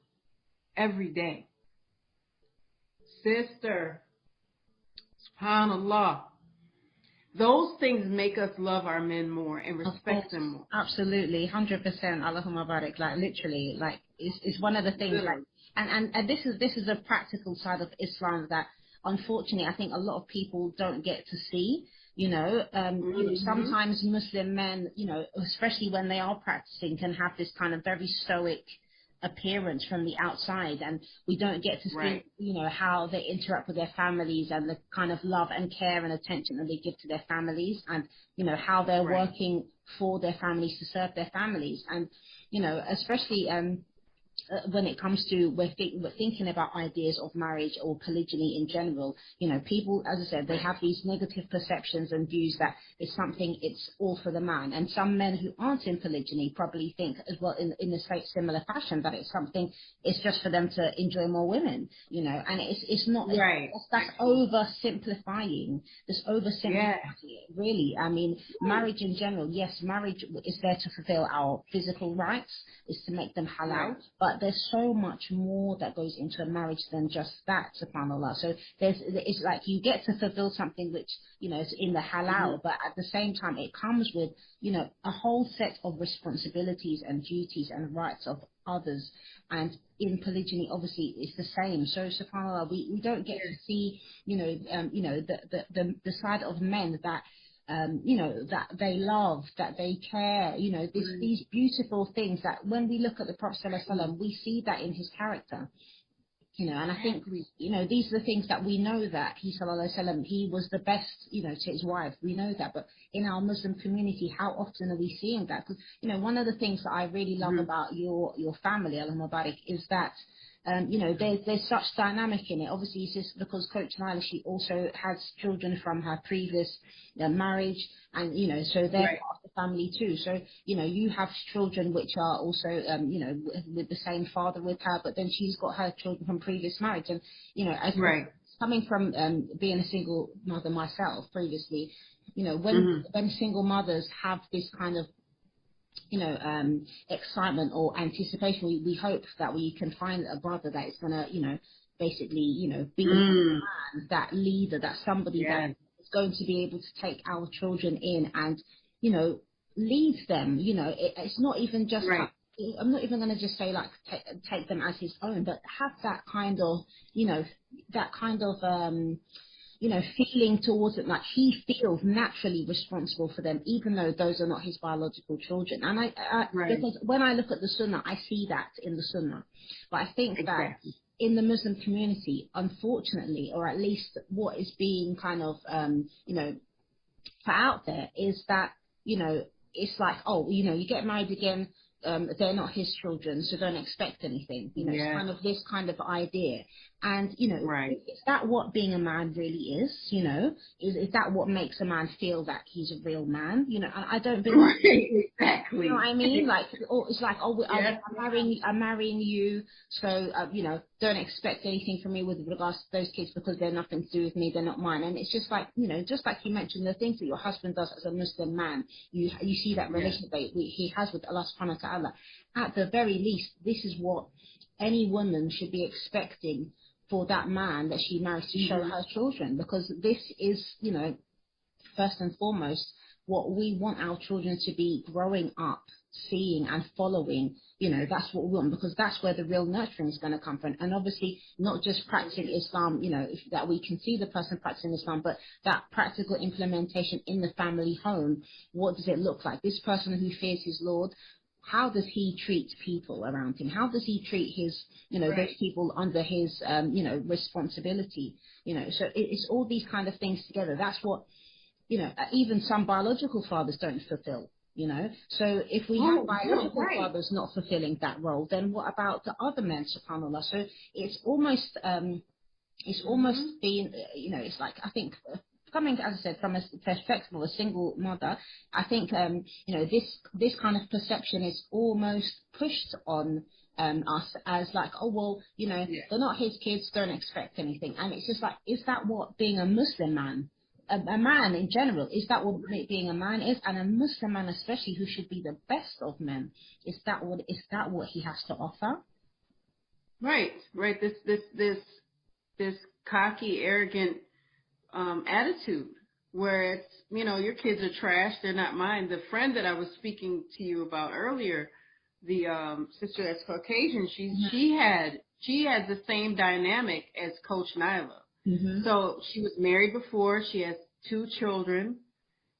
every day. Sister, subhanallah, those things make us love our men more and respect them more.
Absolutely, 100%. Allahumma barik. Like literally, like it's one of the things. Like, and this is a practical side of Islam that unfortunately I think a lot of people don't get to see. You know, sometimes Muslim men, you know, especially when they are practicing, can have this kind of very stoic appearance from the outside, and we don't get to see, you know, how they interact with their families and the kind of love and care and attention that they give to their families, and you know how they're working for their families to serve their families, and you know, especially when it comes to we're thinking about ideas of marriage or polygyny in general, you know, people, as I said, they have these negative perceptions and views that it's something, it's all for the man. And some men who aren't in polygyny probably think as well in the same similar fashion that it's something, it's just for them to enjoy more women, you know, and it's not, that's oversimplifying, it, really. I mean, marriage in general, yes, marriage is there to fulfill our physical rights, is to make them halal, but there's so much more that goes into a marriage than just that, subhanAllah. So it's like you get to fulfill something which, you know, is in the halal, but at the same time it comes with, you know, a whole set of responsibilities and duties and rights of others. And in polygyny, obviously, it's the same. So, subhanAllah, we don't get to see, you know, the side of men that, you know, that they love, that they care, you know, these beautiful things that when we look at the Prophet ﷺ, we see that in his character, you know, and I think, you know, these are the things that we know that he, ﷺ, he was the best, you know, to his wife. We know that, but in our Muslim community, how often are we seeing that? Because, you know, one of the things that I really love about your family, Al Mubarak, is that, you know, there's such dynamic in it. Obviously, it's just because Coach Nyla, she also has children from her previous marriage, and, you know, so they're part of the family too. So, you know, you have children which are also, you know, with the same father with her, but then she's got her children from previous marriage. And, you know, as coming from being a single mother myself previously, you know, when single mothers have this kind of, you know, excitement or anticipation, we hope that we can find a brother that is going to, you know, basically, you know, be a man, that leader, that somebody that is going to be able to take our children in and, you know, lead them. You know, it's not even just like, I'm not even going to just say like take them as his own, but have that kind of, you know, that kind of you know, feeling towards it, like he feels naturally responsible for them, even though those are not his biological children. And because when I look at the Sunnah, I see that in the Sunnah. But I think that in the Muslim community, unfortunately, or at least what is being kind of, you know, put out there is that, you know, it's like, oh, you know, you get married again, they're not his children, so don't expect anything. You know, it's kind of this kind of idea. And, you know, is that what being a man really is? You know, is that what makes a man feel that he's a real man? You know, I don't believe
exactly.
You know what I mean? Like, it's like, oh, I'm marrying you, so, you know, don't expect anything from me with regards to those kids because they're nothing to do with me, they're not mine. And it's just like, you know, just like you mentioned, the things that your husband does as a Muslim man, you see that relationship that he has with Allah subhanahu wa ta'ala. At the very least, this is what any woman should be expecting for that man that she marries to show her children, because this is, you know, first and foremost, what we want our children to be growing up, seeing and following. You know, that's what we want, because that's where the real nurturing is going to come from. And obviously, not just practicing Islam, you know, that we can see the person practicing Islam, but that practical implementation in the family home. What does it look like? This person who fears his Lord, how does he treat people around him? How does he treat his, you know, those people under his, you know, responsibility? You know, so it's all these kind of things together. That's what, you know, even some biological fathers don't fulfill, you know. So if we have biological fathers not fulfilling that role, then what about the other men, subhanAllah? So it's almost been, you know, it's like, I think, coming, as I said, from a perspective of a single mother, I think, you know, this kind of perception is almost pushed on us as like, oh, well, you know,
Yeah.
they're not his kids, don't expect anything. And it's just like, is that what being a Muslim man, a man in general, is that what being a man is? And a Muslim man especially, who should be the best of men, is that what he has to offer?
Right. This cocky, arrogant attitude where it's, you know, your kids are trash, they're not mine. The friend that I was speaking to you about earlier, the sister that's Caucasian, she had the same dynamic as Coach Nyla.
Mm-hmm.
So she was married before. She has 2 children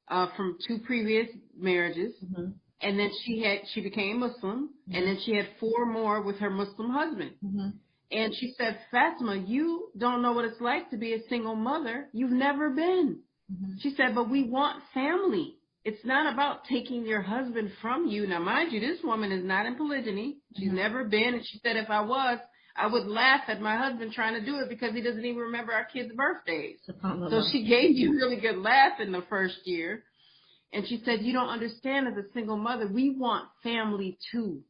from 2 previous marriages.
Mm-hmm.
And then she became Muslim, mm-hmm. and then she had 4 more with her Muslim husband.
Mm-hmm.
And she said, Fatima, you don't know what it's like to be a single mother. You've never been.
Mm-hmm.
She said, but we want family. It's not about taking your husband from you. Now, mind you, this woman is not in polygyny. She's
Mm-hmm. never
been. And she said, if I was, I would laugh at my husband trying to do it because he doesn't even remember our kids' birthdays. So she gave you a really good laugh in the first year. And she said, you don't understand, as a single mother, we want family too.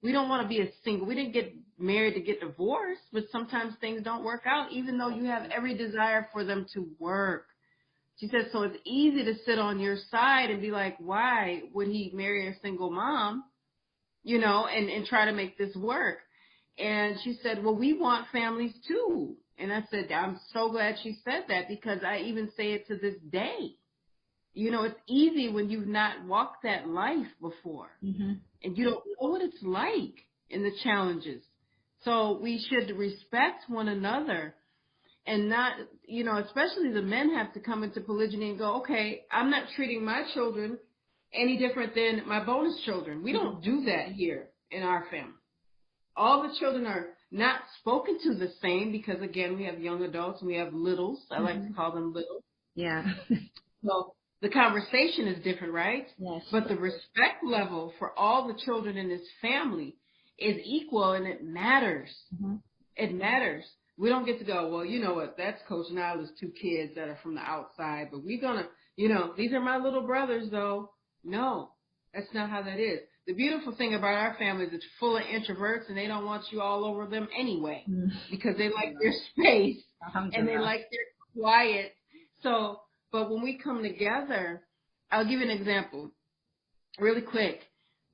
We don't want to be a single. We didn't get married to get divorced, but sometimes things don't work out, even though you have every desire for them to work. She said, so it's easy to sit on your side and be like, why would he marry a single mom, you know, and try to make this work? And she said, well, we want families too. And I said, I'm so glad she said that, because I even say it to this day. You know, it's easy when you've not walked that life before, mm-hmm. and you don't know what it's like in the challenges. So we should respect one another and not, you know, especially the men have to come into polygyny and go, okay, I'm not treating my children any different than my bonus children. We don't do that here in our family. All the children are not spoken to the same because, again, we have young adults and we have littles. I mm-hmm. like to call them littles.
Yeah.
So the conversation is different, right?
Yes.
But the respect level for all the children in this family is equal, and it matters. Mm-hmm. It matters. We don't get to go, well, you know what, that's Coach Nyla's 2 kids that are from the outside, but we're going to, you know, these are my little brothers, though. No, that's not how that is. The beautiful thing about our family is it's full of introverts, and they don't want you all over them anyway, mm-hmm. because they like their space, and they like their quiet. So, but when we come together, I'll give you an example really quick.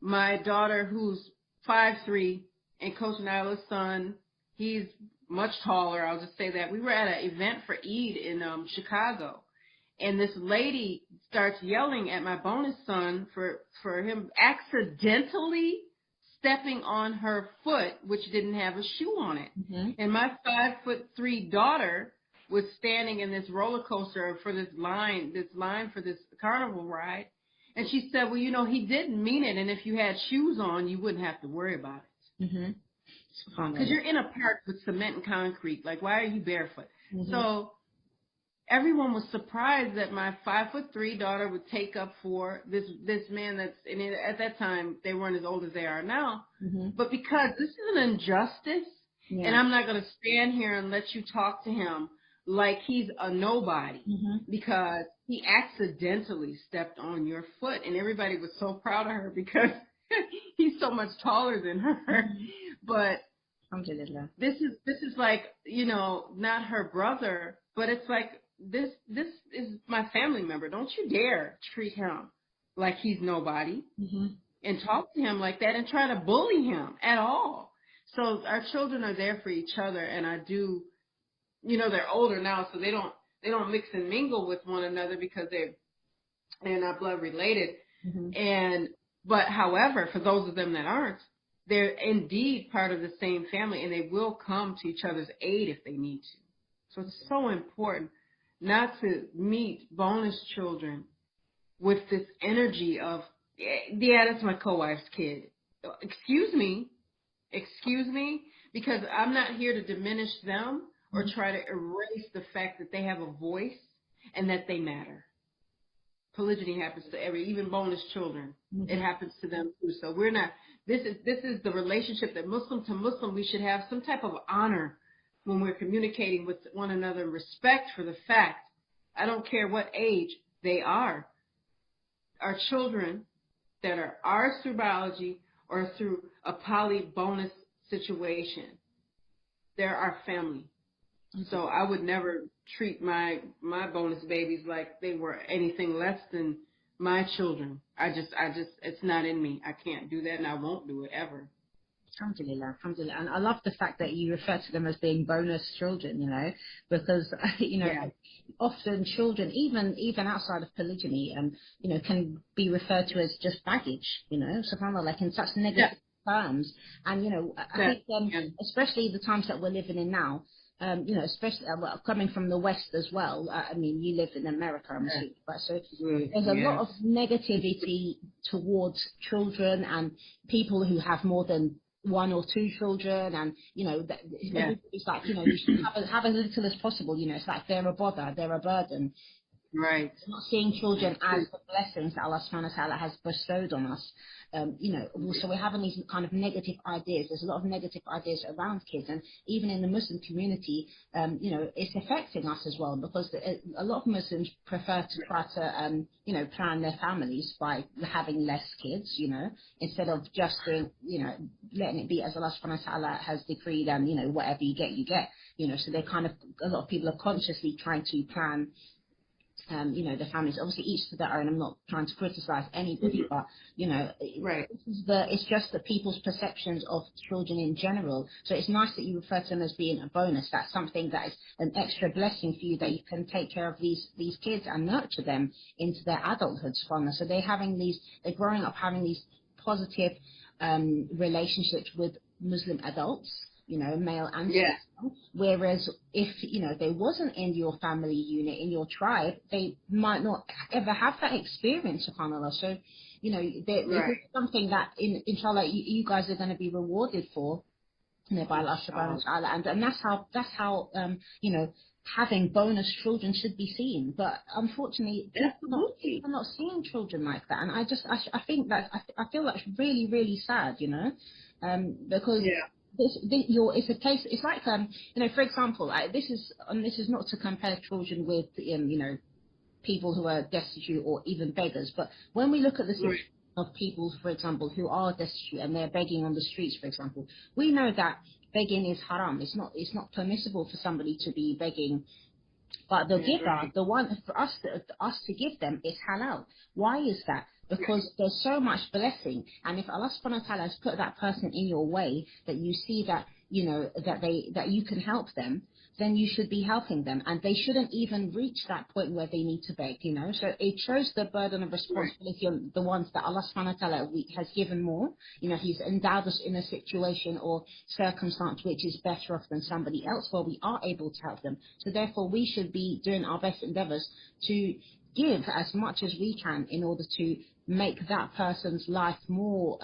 My daughter, who's 5'3", and Coach Nyla's son, he's much taller. I'll just say that. We were at an event for Eid in Chicago, and this lady starts yelling at my bonus son for him accidentally stepping on her foot, which didn't have a shoe on it. Mm-hmm. And my 5'3" daughter was standing in this roller coaster for this line for this carnival ride. And she said, well, you know, he didn't mean it. And if you had shoes on, you wouldn't have to worry about it. Mm-hmm. Because you're in a park with cement and concrete. Like, why are you barefoot? Mm-hmm. So everyone was surprised that my 5'3" daughter would take up for this man that's, and at that time, they weren't as old as they are now. Mm-hmm. But because this is an injustice, and I'm not going to stand here and let you talk to him like he's a nobody, mm-hmm. because he accidentally stepped on your foot, and everybody was so proud of her because he's so much taller than her. Mm-hmm. But this is like, you know, not her brother, but it's like this is my family member. Don't you dare treat him like he's nobody, mm-hmm. and talk to him like that and try to bully him at all. So our children are there for each other, and I do. You know, they're older now, so they don't mix and mingle with one another because they're not blood related. Mm-hmm. But however, for those of them that aren't, they're indeed part of the same family, and they will come to each other's aid if they need to. So it's so important not to meet bonus children with this energy of, yeah, that's my co-wife's kid. Excuse me, because I'm not here to diminish them or try to erase the fact that they have a voice and that they matter. Polygyny happens to even bonus children. Mm-hmm. It happens to them too. So we're not, this is the relationship that Muslim to Muslim, we should have some type of honor when we're communicating with one another, and respect for the fact, I don't care what age they are, our children that are ours through biology or through a poly bonus situation. They're our family. So I would never treat my bonus babies like they were anything less than my children. I just, it's not in me. I can't do that, and I won't do it ever.
Alhamdulillah, alhamdulillah. And I love the fact that you refer to them as being bonus children, you know, because, you know,
Yeah.
often children, even outside of polygyny, you know, can be referred to as just baggage, you know, subhanAllah, like in such negative terms. And, you know, I think, especially the times that we're living in now, you know, especially well, coming from the West as well. I mean, you live in America, I'm assuming, right? So there's a lot of negativity towards children and people who have more than one or two children, and you know, it's like, you know, you should have as little as possible. You know, it's like they're a bother, they're a burden.
Right.
Not seeing children as the blessings that Allah subhanahu wa ta'ala has bestowed on us. You know, so we're having these kind of negative ideas. There's a lot of negative ideas around kids, and even in the Muslim community, you know, it's affecting us as well, because a lot of Muslims prefer to try to, you know, plan their families by having less kids, you know, instead of just doing, you know, letting it be as Allah subhanahu wa ta'ala has decreed, and, you know, whatever you get, you get, you know. So they're kind of, a lot of people are consciously trying to plan, you know, the families. Obviously, each to their own. I'm not trying to criticize anybody, but you know, it's just the people's perceptions of children in general. So it's nice that you refer to them as being a bonus. That's something that is an extra blessing for you, that you can take care of these kids and nurture them into their adulthood. So they're growing up having these positive relationships with Muslim adults, you know, male and female. Whereas if, you know, they wasn't in your family unit, in your tribe, they might not ever have that experience, subhanAllah. So, you know, it's something that, inshallah, you guys are going to be rewarded for, you know, by Allah subhanahu wa ta'ala. And that's how, you know, having bonus children should be seen. But unfortunately, people are not seeing children like that. And I think that, I feel that's really, really sad, you know, because it's a case. It's like, you know, for example, this is not to compare children with, you know, people who are destitute or even beggars. But when we look at the situation of people, for example, who are destitute and they're begging on the streets, for example, we know that begging is haram. It's not permissible for somebody to be begging. But the giver, the one for us to give them, is halal. Why is that? Because there's so much blessing, and if Allah subhanahu wa ta'ala has put that person in your way, that you see that, you know, that you can help them, then you should be helping them, and they shouldn't even reach that point where they need to beg, you know. So it shows the burden of responsibility on the ones that Allah subhanahu wa ta'ala has given more. You know, He's endowed us in a situation or circumstance which is better off than somebody else, where we are able to help them. So therefore, we should be doing our best endeavors to give as much as we can in order to make that person's life more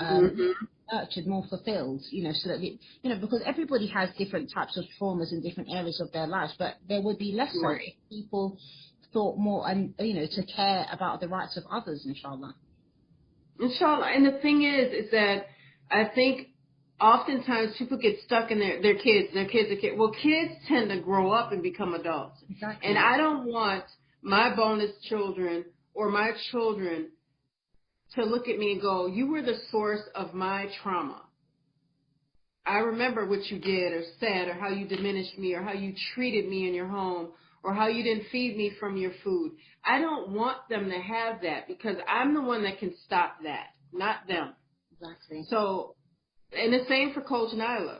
nurtured, more fulfilled, you know, so that, you know, because everybody has different types of traumas in different areas of their lives, but there would be less so if people thought more, and, you know, to care about the rights of others, inshallah.
Inshallah. And the thing is that I think oftentimes people get stuck in their kids. Well, kids tend to grow up and become adults. Exactly. And I don't want my bonus children or my children to look at me and go, you were the source of my trauma. I remember what you did or said, or how you diminished me, or how you treated me in your home, or how you didn't feed me from your food. I don't want them to have that, because I'm the one that can stop that, not them.
Exactly.
So, and the same for Coach Nyla.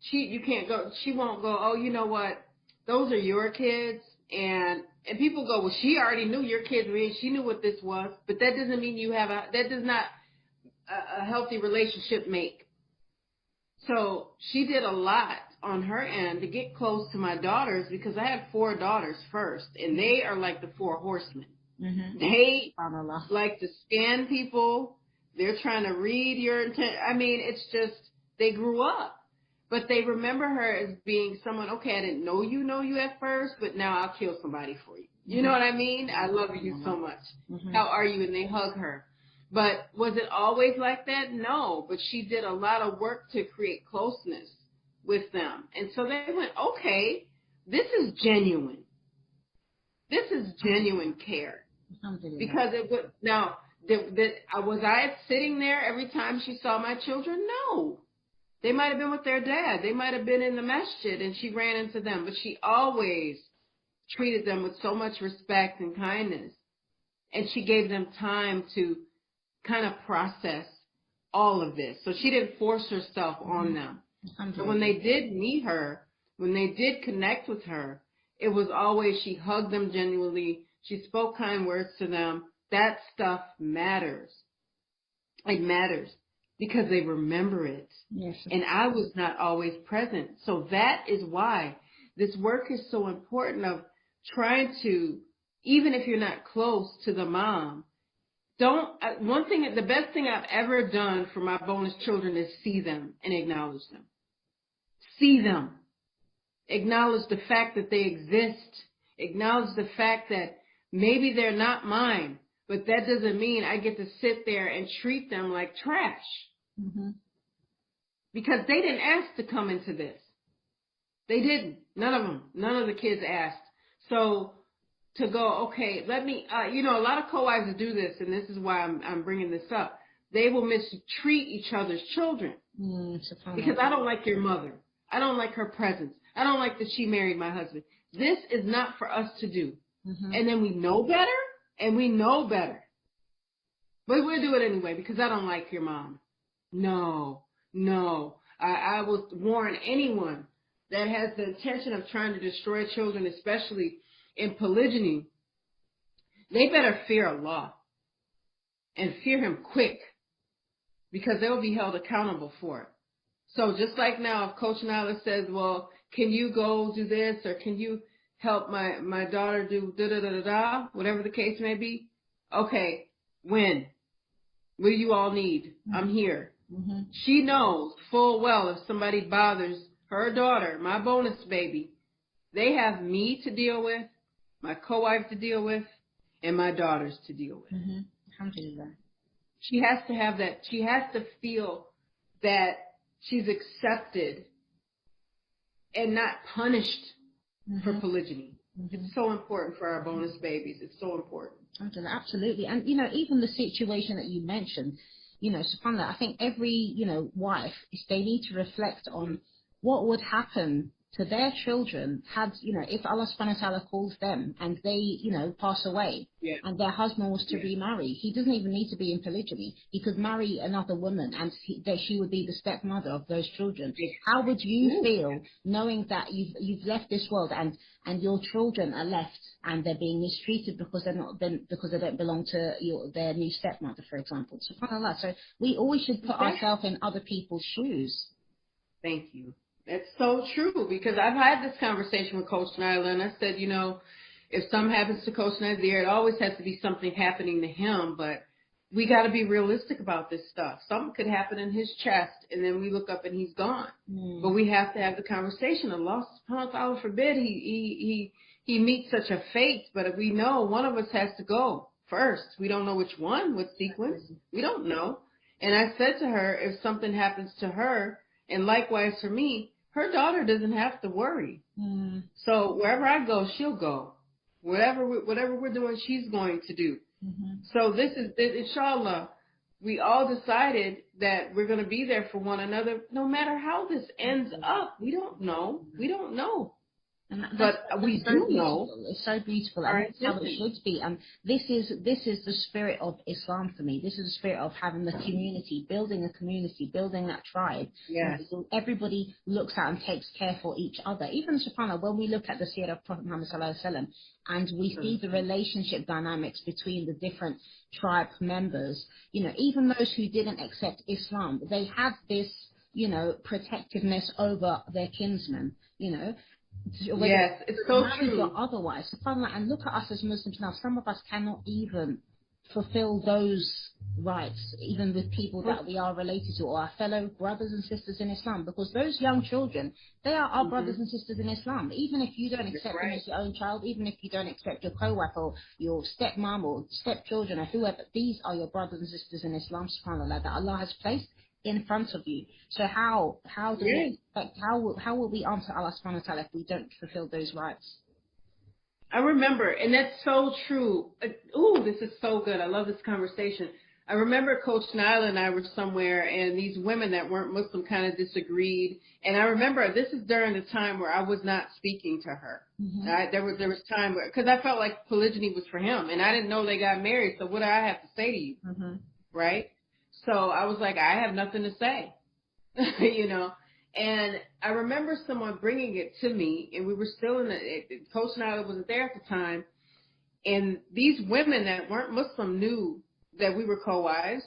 She won't go, oh, you know what, those are your kids. And people go, well, she already knew your kids were in. She knew what this was. But that doesn't mean that does not a healthy relationship make. So she did a lot on her end to get close to my daughters, because I had 4 daughters first, and they are like the 4 horsemen. Mm-hmm. They like to scan people. They're trying to read your intent. I mean, it's just, they grew up. But they remember her as being someone, okay, I didn't know you at first, but now I'll kill somebody for you. You know what I mean? I love you so much. Mm-hmm. How are you? And they hug her. But was it always like that? No. But she did a lot of work to create closeness with them. And so they went, okay, this is genuine. This is genuine care. Because it would, now, was I sitting there every time she saw my children? No. They might have been with their dad. They might have been in the masjid and she ran into them, but she always treated them with so much respect and kindness. And she gave them time to kind of process all of this. So she didn't force herself on them. So when they did meet her, when they did connect with her, it was always she hugged them genuinely. She spoke kind words to them. That stuff matters. It matters because they remember it.
Yes.
And I was not always present. So that is why this work is so important, of trying to, even if you're not close to the mom, the best thing I've ever done for my bonus children is see them and acknowledge them. See them. Acknowledge the fact that they exist. Acknowledge the fact that maybe they're not mine, but that doesn't mean I get to sit there and treat them like trash.
Mm-hmm.
Because they didn't ask to come into this. They didn't. None of them. None of the kids asked. So to go, okay, let me, a lot of co-wives do this, and this is why I'm bringing this up. They will mistreat each other's children. Because I don't like your mother. I don't like her presence. I don't like that she married my husband. This is not for us to do. Mm-hmm. And then we know better, but we'll do it anyway because I don't like your mom. No. I will warn anyone that has the intention of trying to destroy children, especially in polygyny, they better fear Allah and fear him quick, because they'll be held accountable for it. So just like now, if Coach Nyla says, well, can you go do this, or can you help my daughter do da-da-da-da-da, whatever the case may be, okay, when? What do you all need? Mm-hmm. I'm here. Mm-hmm. She knows full well if somebody bothers her daughter, my bonus baby, they have me to deal with, my co-wife to deal with, and my daughters to deal with.
Mm-hmm. Alhamdulillah.
She has to have that. She has to feel that she's accepted and not punished for polygyny. Mm-hmm. It's so important for our bonus babies. It's so important.
Absolutely. And, even the situation that you mentioned, subhanAllah, I think every, wife, they need to reflect on what would happen to their children had, if Allah subhanahu wa ta'ala calls them and they, pass away, and their husband was to remarry. He doesn't even need to be in polygyny. He could marry another woman and that she would be the stepmother of those children. How would you feel knowing that you've left this world and your children are left and they're being mistreated because because they don't belong to their new stepmother, for example? SubhanAllah. So we always should put ourselves in other people's shoes.
Thank you. That's so true, because I've had this conversation with Coach Nyla, and I said, if something happens to Coach Nazir, it always has to be something happening to him, but we got to be realistic about this stuff. Something could happen in his chest, and then we look up and he's gone. But we have to have the conversation. Allah subhanahu wa ta'ala forbid he meets such a fate, but we know one of us has to go first. We don't know which one, what sequence. We don't know. And I said to her, if something happens to her, and likewise for me, her daughter doesn't have to worry. So wherever I go, she'll go. Whatever we're doing, she's going to do. So this is, inshallah, we all decided that we're going to be there for one another, no matter how this ends up. We don't know.
And
but we do know.
It's so beautiful, and that's how it should be. And this is the spirit of Islam for me. This is the spirit of having the community, building a community, building that tribe.
Yes.
Everybody looks out and takes care for each other. Even subhanAllah, when we look at the seerah of Prophet Muhammad sallallahu alaihi wasallam, and we see the relationship dynamics between the different tribe members, even those who didn't accept Islam, they had this, protectiveness over their kinsmen,
Yes, it's so true.
Or otherwise, and look at us as Muslims now. Some of us cannot even fulfill those rights, even with people that we are related to, or our fellow brothers and sisters in Islam, because those young children, they are our brothers and sisters in Islam. Even if you don't accept them as your own child, even if you don't accept your co-wife or your stepmom or stepchildren or whoever, these are your brothers and sisters in Islam, subhanAllah, that Allah has placed in front of you. So how do we expect, how will we answer Allah subhanahu wa ta'ala if we don't fulfill those rights?
I remember, and that's so true. This is so good. I love this conversation. I remember Coach Nyla and I were somewhere, and these women that weren't Muslim kind of disagreed. And I remember this is during the time where I was not speaking to her. There was time where, because I felt like polygyny was for him, and I didn't know they got married. So what do I have to say to you, right? So I was like, I have nothing to say, you know. And I remember someone bringing it to me, and we were still Coach Nyla wasn't there at the time, and these women that weren't Muslim knew that we were co-wives,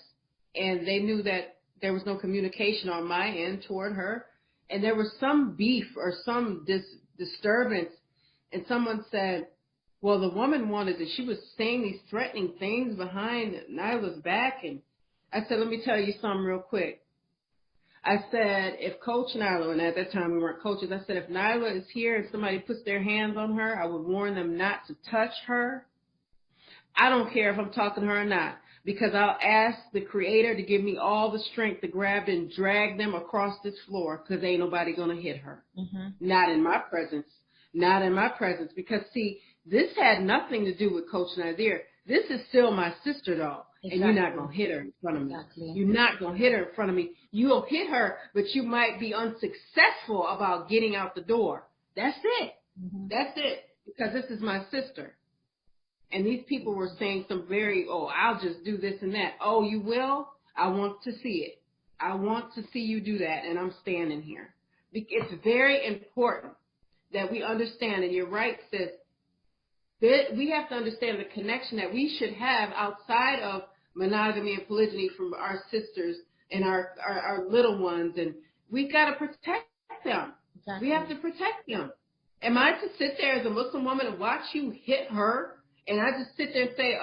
and they knew that there was no communication on my end toward her, and there was some beef or some disturbance, and someone said, well, the woman wanted that she was saying these threatening things behind Nyla's back, and I said, let me tell you something real quick. I said, if Coach Nyla, and at that time we weren't coaches, I said, if Nyla is here and somebody puts their hands on her, I would warn them not to touch her. I don't care if I'm talking to her or not, because I'll ask the Creator to give me all the strength to grab and drag them across this floor, because ain't nobody going to hit her. Not in my presence. Not in my presence. Because, see, this had nothing to do with Coach Nadir. This is still my sister, though. And you're not going to hit her in front of me. You're not going to hit her in front of me. You'll hit her, but you might be unsuccessful about getting out the door. That's it. That's it. Because this is my sister. And these people were saying some very, I'll just do this and that. Oh, you will? I want to see it. I want to see you do that, and I'm standing here. It's very important that we understand, and you're right, sis, that we have to understand the connection that we should have outside of monogamy and polygyny from our sisters and our little ones, and we've got to protect them. We have to protect them. Am I to sit there as a Muslim woman and watch you hit her? And I just sit there and say,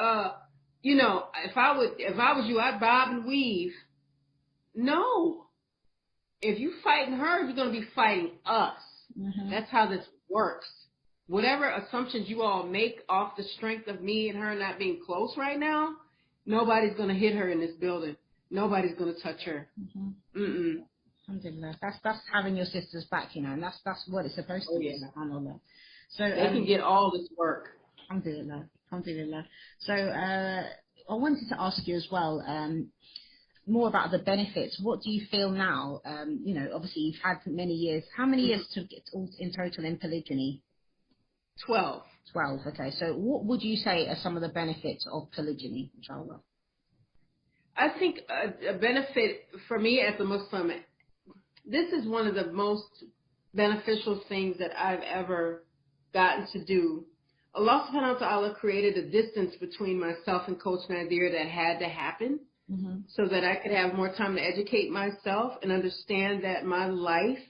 you know, if I was you, I'd bob and weave. No. If you fighting her, you're going to be fighting us. That's how this works. Whatever assumptions you all make off the strength of me and her not being close right now, nobody's going to hit her in this building. Nobody's going to touch her.
Alhamdulillah. That's having your sister's back, you know, and that's what it's supposed to be. Alhamdulillah. So
they can get all this work.
Alhamdulillah. Alhamdulillah. So I wanted to ask you as well, more about the benefits. What do you feel now? You know, obviously you've had many years. How many years to get in total in polygyny?
12.
12. Okay. So what would you say are some of the benefits of polygyny, inshallah?
I think a benefit for me as a Muslim, this is one of the most beneficial things that I've ever gotten to do. Allah subhanahu wa ta'ala created a distance between myself and Coach Nadir that had to happen so that I could have more time to educate myself and understand that my life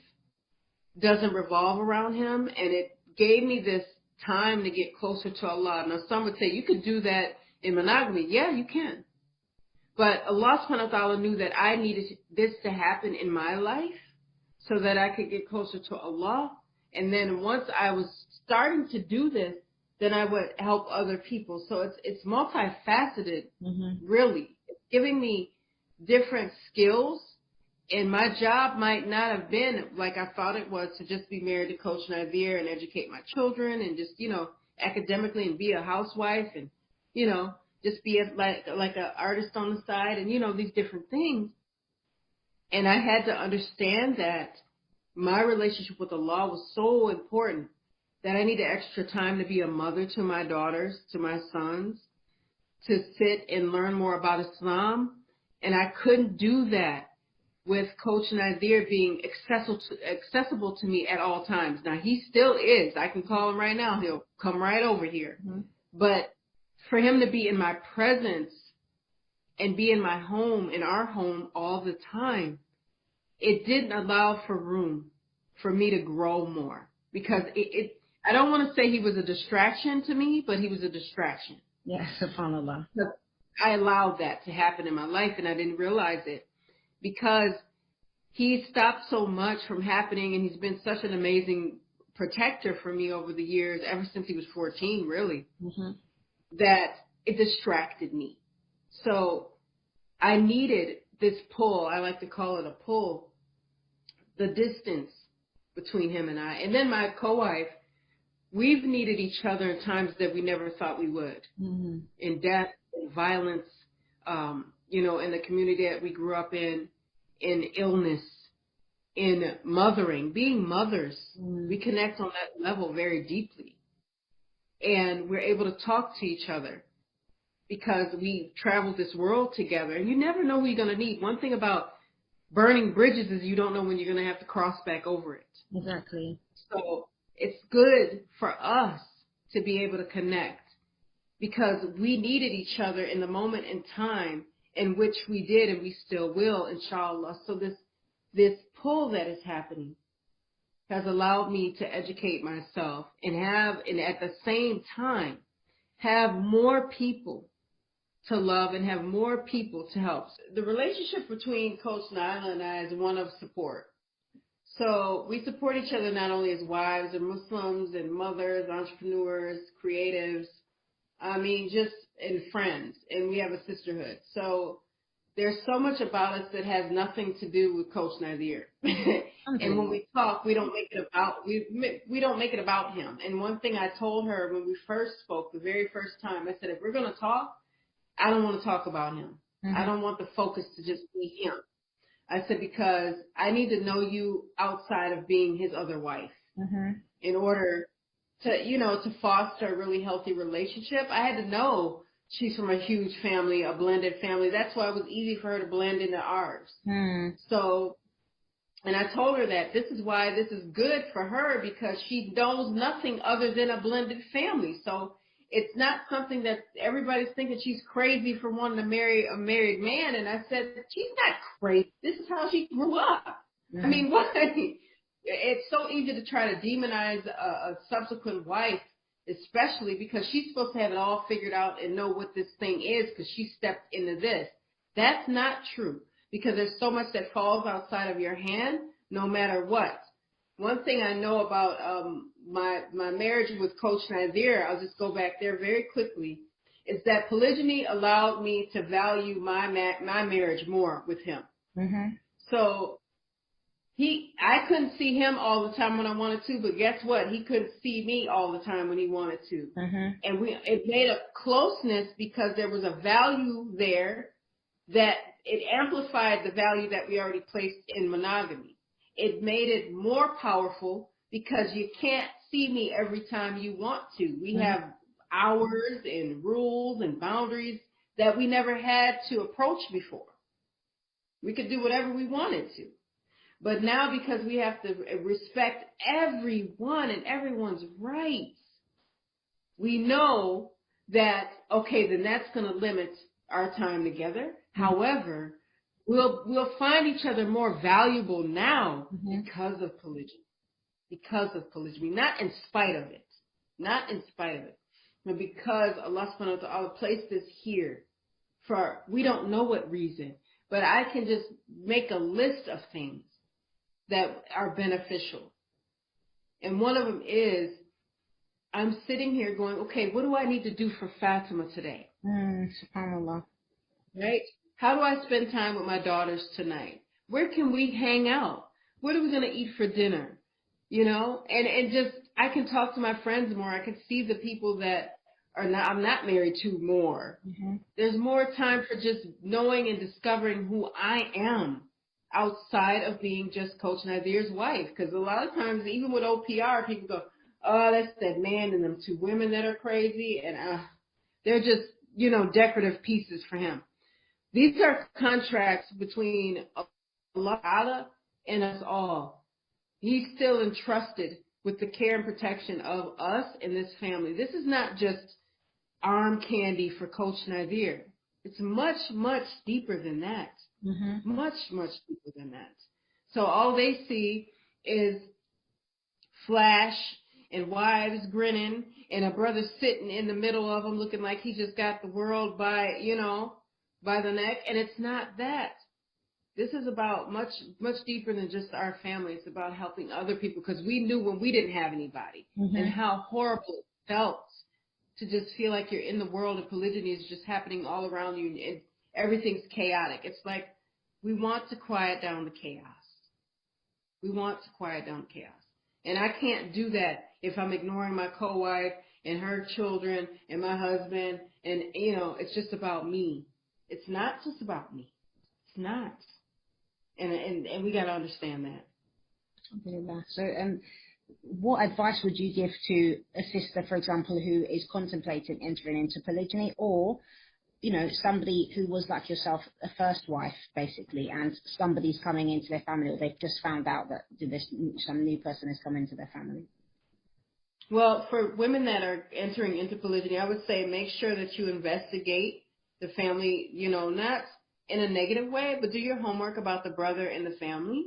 doesn't revolve around him, and it gave me this time to get closer to Allah. Now, some would say, you could do that in monogamy. Yeah, you can. But Allah subhanahu wa ta'ala knew that I needed this to happen in my life so that I could get closer to Allah. And then once I was starting to do this, then I would help other people. So it's multifaceted, really. It's giving me different skills. And my job might not have been like I thought it was, to just be married to Coach Nadir and educate my children and just, you know, academically and be a housewife and, you know, just be like an artist on the side and, you know, these different things. And I had to understand that my relationship with Allah was so important that I needed extra time to be a mother to my daughters, to my sons, to sit and learn more about Islam. And I couldn't do that with Coach Nadir being accessible to me at all times. Now, he still is. I can call him right now. He'll come right over here. But for him to be in my presence and be in my home, in our home all the time, it didn't allow for room for me to grow more. Because I don't want to say he was a distraction to me, but he was a distraction.
Yes, subhanAllah.
I allowed that to happen in my life, and I didn't realize it because he stopped so much from happening, and he's been such an amazing protector for me over the years, ever since he was 14, really, that it distracted me. So I needed this pull. I like to call it a pull, the distance between him and I. And then my co-wife, we've needed each other in times that we never thought we would. In death, in violence, in the community that we grew up in illness, in mothering, being mothers. We connect on that level very deeply. And we're able to talk to each other because we traveled this world together. And you never know who you're going to need. One thing about burning bridges is you don't know when you're going to have to cross back over it.
Exactly.
So it's good for us to be able to connect because we needed each other in the moment in time in which we did, and we still will, inshallah. So this pull that is happening has allowed me to educate myself and at the same time have more people to love and have more people to help. The relationship between Coach Nyla and I is one of support. So we support each other not only as wives and Muslims and mothers, entrepreneurs, creatives, just and friends, and we have a sisterhood. So there's so much about us that has nothing to do with Coach Nadir. And when we talk, we don't make it about him. And one thing I told her when we first spoke, the very first time, I said, if we're going to talk, I don't want to talk about him. I don't want the focus to just be him. I said, because I need to know you outside of being his other wife in order to foster a really healthy relationship. I had to know she's from a huge family, a blended family. That's why it was easy for her to blend into ours. So, and I told her that this is why this is good for her because she knows nothing other than a blended family. So it's not something that everybody's thinking she's crazy for wanting to marry a married man. And I said, she's not crazy. This is how she grew up. I mean, what? It's so easy to try to demonize a subsequent wife, especially because she's supposed to have it all figured out and know what this thing is because she stepped into this. That's not true because there's so much that falls outside of your hand no matter what. One thing I know about my marriage with Coach Nadir, I'll just go back there very quickly, is that polygyny allowed me to value my marriage more with him. So I couldn't see him all the time when I wanted to, but guess what? He couldn't see me all the time when he wanted to. And it made a closeness because there was a value there that it amplified the value that we already placed in monogamy. It made it more powerful because you can't see me every time you want to. We have hours and rules and boundaries that we never had to approach before. We could do whatever we wanted to. But now because we have to respect everyone and everyone's rights, we know that, okay, then that's going to limit our time together. However, we'll find each other more valuable now because of polygyny. Because of polygyny, not in spite of it. Not in spite of it. But because Allah subhanahu wa ta'ala placed this here for, we don't know what reason, but I can just make a list of things that are beneficial. And one of them is, I'm sitting here going, okay, what do I need to do for Fatima today?
SubhanAllah.
Right? How do I spend time with my daughters tonight? Where can we hang out? What are we going to eat for dinner? And just, I can talk to my friends more. I can see the people that I'm not married to more. There's more time for just knowing and discovering who I am outside of being just Coach Nadir's wife. Because a lot of times, even with OPR, people go, oh, that's that man and them two women that are crazy. And they're just, decorative pieces for him. These are contracts between Allah and us all. He's still entrusted with the care and protection of us and this family. This is not just arm candy for Coach Nadir. It's much, much deeper than that. Much, much deeper than that. So all they see is flash and wives grinning and a brother sitting in the middle of them looking like he just got the world by the neck. And it's not that. This is about much, much deeper than just our family. It's about helping other people because we knew when we didn't have anybody and how horrible it felt to just feel like you're in the world of polygyny is just happening all around you and everything's chaotic. It's like we want to quiet down the chaos. We want to quiet down the chaos. And I can't do that if I'm ignoring my co-wife and her children and my husband and, it's just about me. It's not just about me. It's not. And we got to understand that.
Alhamdulillah. So, what advice would you give to a sister, for example, who is contemplating entering into polygyny, or, you know, somebody who was like yourself, a first wife, basically, and somebody's coming into their family, or they've just found out that some new person has come into their family?
Well, for women that are entering into polygyny, I would say make sure that you investigate the family, you know, not in a negative way, but do your homework about the brother and the family.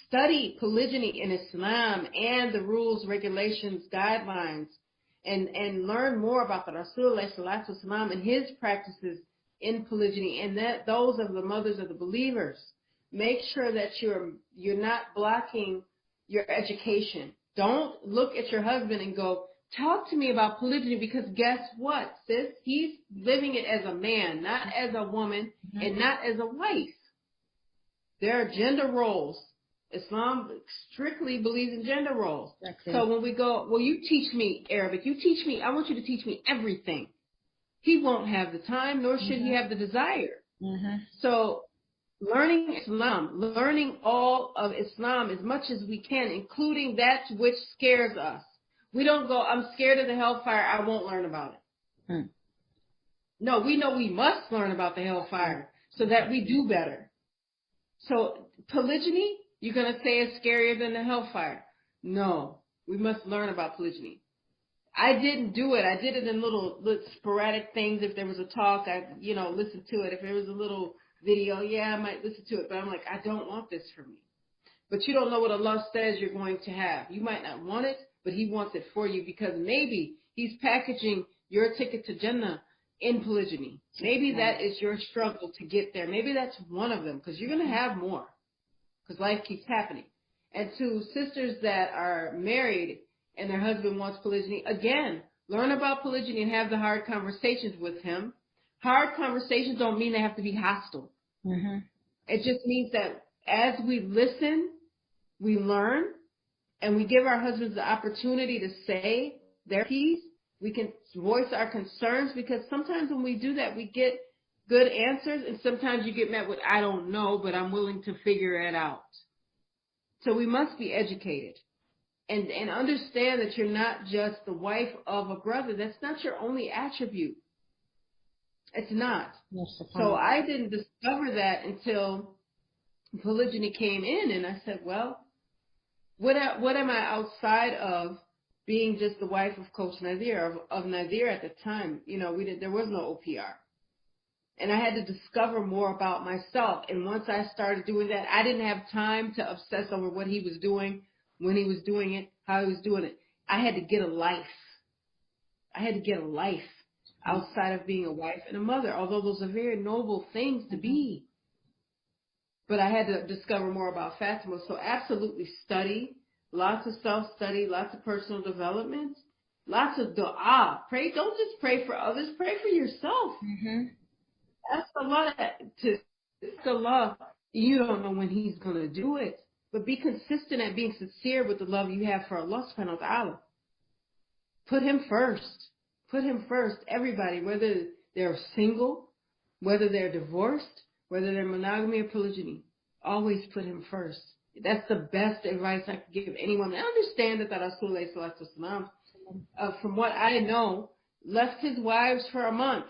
Study polygyny in Islam and the rules, regulations, guidelines, and learn more about the Rasulullah Sallallahu Alaihi Wasallam and his practices in polygyny, and that those of the mothers of the believers. Make sure that you're not blocking your education. Don't look at your husband and go, talk to me about polygyny, because guess what, sis? He's living it as a man, not as a woman, and not as a wife. There are gender roles. Islam strictly believes in gender roles.
Exactly.
So when we go, well, you teach me Arabic. You teach me, I want you to teach me everything. He won't have the time, nor should he have the desire. So learning Islam, learning all of Islam as much as we can, including that which scares us. We don't go, I'm scared of the hellfire, I won't learn about it. No, we know we must learn about the hellfire so that we do better. So polygyny, you're going to say it's scarier than the hellfire. No, we must learn about polygyny. I didn't do it. I did it in little sporadic things. If there was a talk, I listen to it. If there was a little video, yeah, I might listen to it. But I'm like, I don't want this for me. But you don't know what Allah says you're going to have. You might not want it, but He wants it for you, because maybe He's packaging your ticket to Jannah in polygyny. Maybe that is your struggle to get there. Maybe that's one of them, because you're going to have more, because life keeps happening. And to sisters that are married and their husband wants polygyny, again, learn about polygyny and have the hard conversations with him. Hard conversations don't mean they have to be hostile. It just means that as we listen, we learn, and we give our husbands the opportunity to say their piece. We can voice our concerns, because sometimes when we do that, we get good answers, and sometimes you get met with, I don't know, but I'm willing to figure it out. So we must be educated and understand that you're not just the wife of a brother. That's not your only attribute. It's not.
Yes,
so I didn't discover that until polygyny came in, and I said, well, what am I outside of being just the wife of Coach Nadir, of Nadir at the time? There was no OPR. And I had to discover more about myself. And once I started doing that, I didn't have time to obsess over what he was doing, when he was doing it, how he was doing it. I had to get a life. I had to get a life outside of being a wife and a mother, although those are very noble things to be. But I had to discover more about Fatimah. So absolutely study, lots of self-study, lots of personal development, lots of dua. Pray. Don't just pray for others. Pray for yourself. Ask Allah to Allah. You don't know when He's going to do it. But be consistent at being sincere with the love you have for Allah subhanahu wa ta'ala. Put Him first. Put Him first. Everybody, whether they're single, whether they're divorced, whether they're monogamy or polygyny, always put Him first. That's the best advice I could give anyone. I understand that Rasulullah Sallallahu Alaihi Wasallam, from what I know, left his wives for a month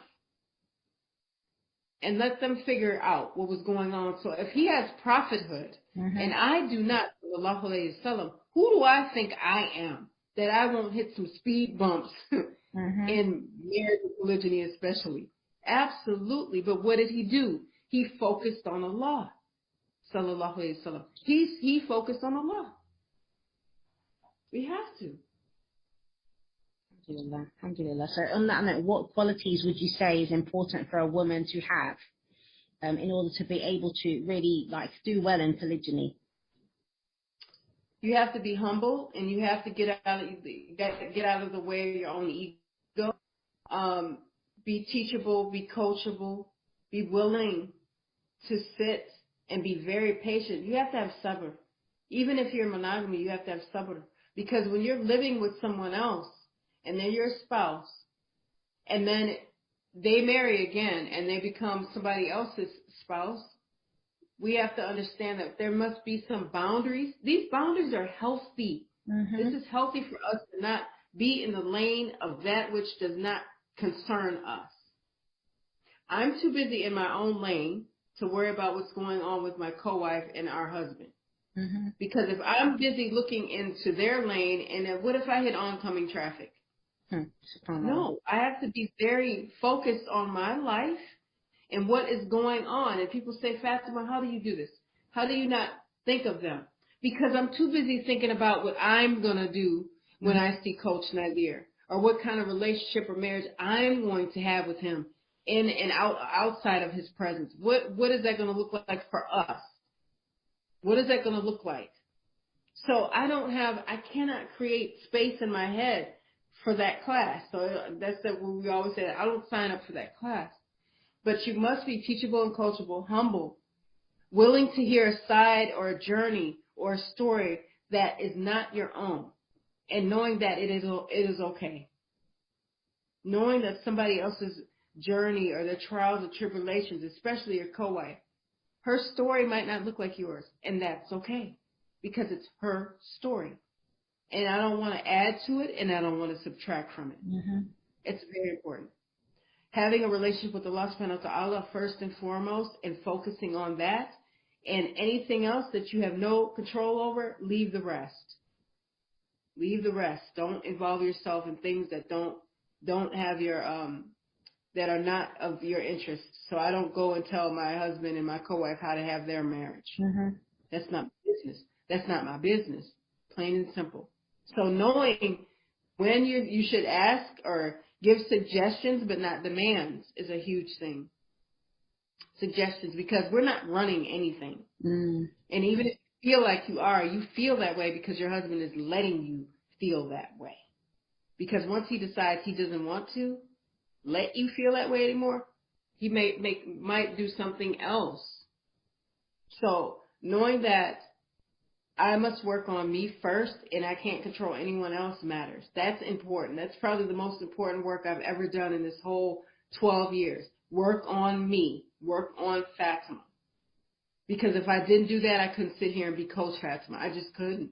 and let them figure out what was going on. So if he has prophethood, and I do not, Sallallahu Alaihi Wasallam, who do I think I am that I won't hit some speed bumps in marriage and polygyny especially? Absolutely. But what did he do? He focused on Allah. Sallallahu Alaihi Wasallam. He focused on Allah. We have to.
Alhamdulillah. Alhamdulillah. So on that note, what qualities would you say is important for a woman to have in order to be able to really do well in polygyny?
You have to be humble, and you have to get out of the way of your own ego. Be teachable, be coachable, be willing to sit and be very patient. You have to have sabr. Even if you're in monogamy, you have to have sabr. Because when you're living with someone else, and they're your spouse, and then they marry again and they become somebody else's spouse, we have to understand that there must be some boundaries. These boundaries are healthy. This is healthy for us to not be in the lane of that which does not concern us. I'm too busy in my own lane to worry about what's going on with my co-wife and our husband. Because if I'm busy looking into their lane, and then what if I hit oncoming traffic? No, I have to be very focused on my life and what is going on. And people say, Fatimah, how do you do this? How do you not think of them? Because I'm too busy thinking about what I'm going to do when I see Coach Nadir, or what kind of relationship or marriage I'm going to have with him in and outside of his presence. What is that going to look like for us? What is that going to look like? So I cannot create space in my head for that class. So that's what we always say. I don't sign up for that class. But you must be teachable and coachable, humble, willing to hear a side or a journey or a story that is not your own, and knowing that it is okay. Knowing that somebody else's journey or their trials and tribulations, especially your co-wife, her story might not look like yours, and that's okay because it's her story. And I don't want to add to it, and I don't want to subtract from it. It's very important. Having a relationship with Allah subhanahu wa ta'ala first and foremost, and focusing on that, and anything else that you have no control over, leave the rest. Leave the rest. Don't involve yourself in things that don't have your that are not of your interest. So I don't go and tell my husband and my co-wife how to have their marriage. That's not my business. That's not my business. Plain and simple. So knowing when you should ask or give suggestions but not demands is a huge thing. Suggestions, because we're not running anything. And even if you feel like you feel that way because your husband is letting you feel that way. Because once he decides he doesn't want to let you feel that way anymore, he might do something else. So knowing that I must work on me first and I can't control anyone else matters. That's important. That's probably the most important work I've ever done in this whole 12 years. Work on me. Work on Fatimah. Because if I didn't do that, I couldn't sit here and be Coach Fatimah. I just couldn't.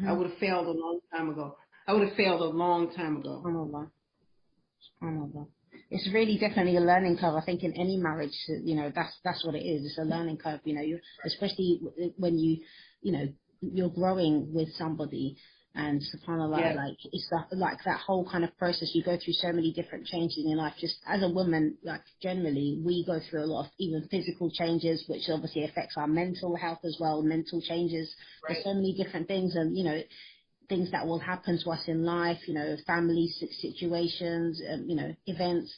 I would have failed a long time ago.
It's really definitely a learning curve. I think in any marriage, that's what it is. It's a learning curve. Especially when you're growing with somebody, and subhanAllah, like it's like that whole kind of process. You go through so many different changes in your life. Just as a woman, like generally, we go through a lot of even physical changes, which obviously affects our mental health as well. Mental changes. Right. There's so many different things, and things that will happen to us in life, family situations, events.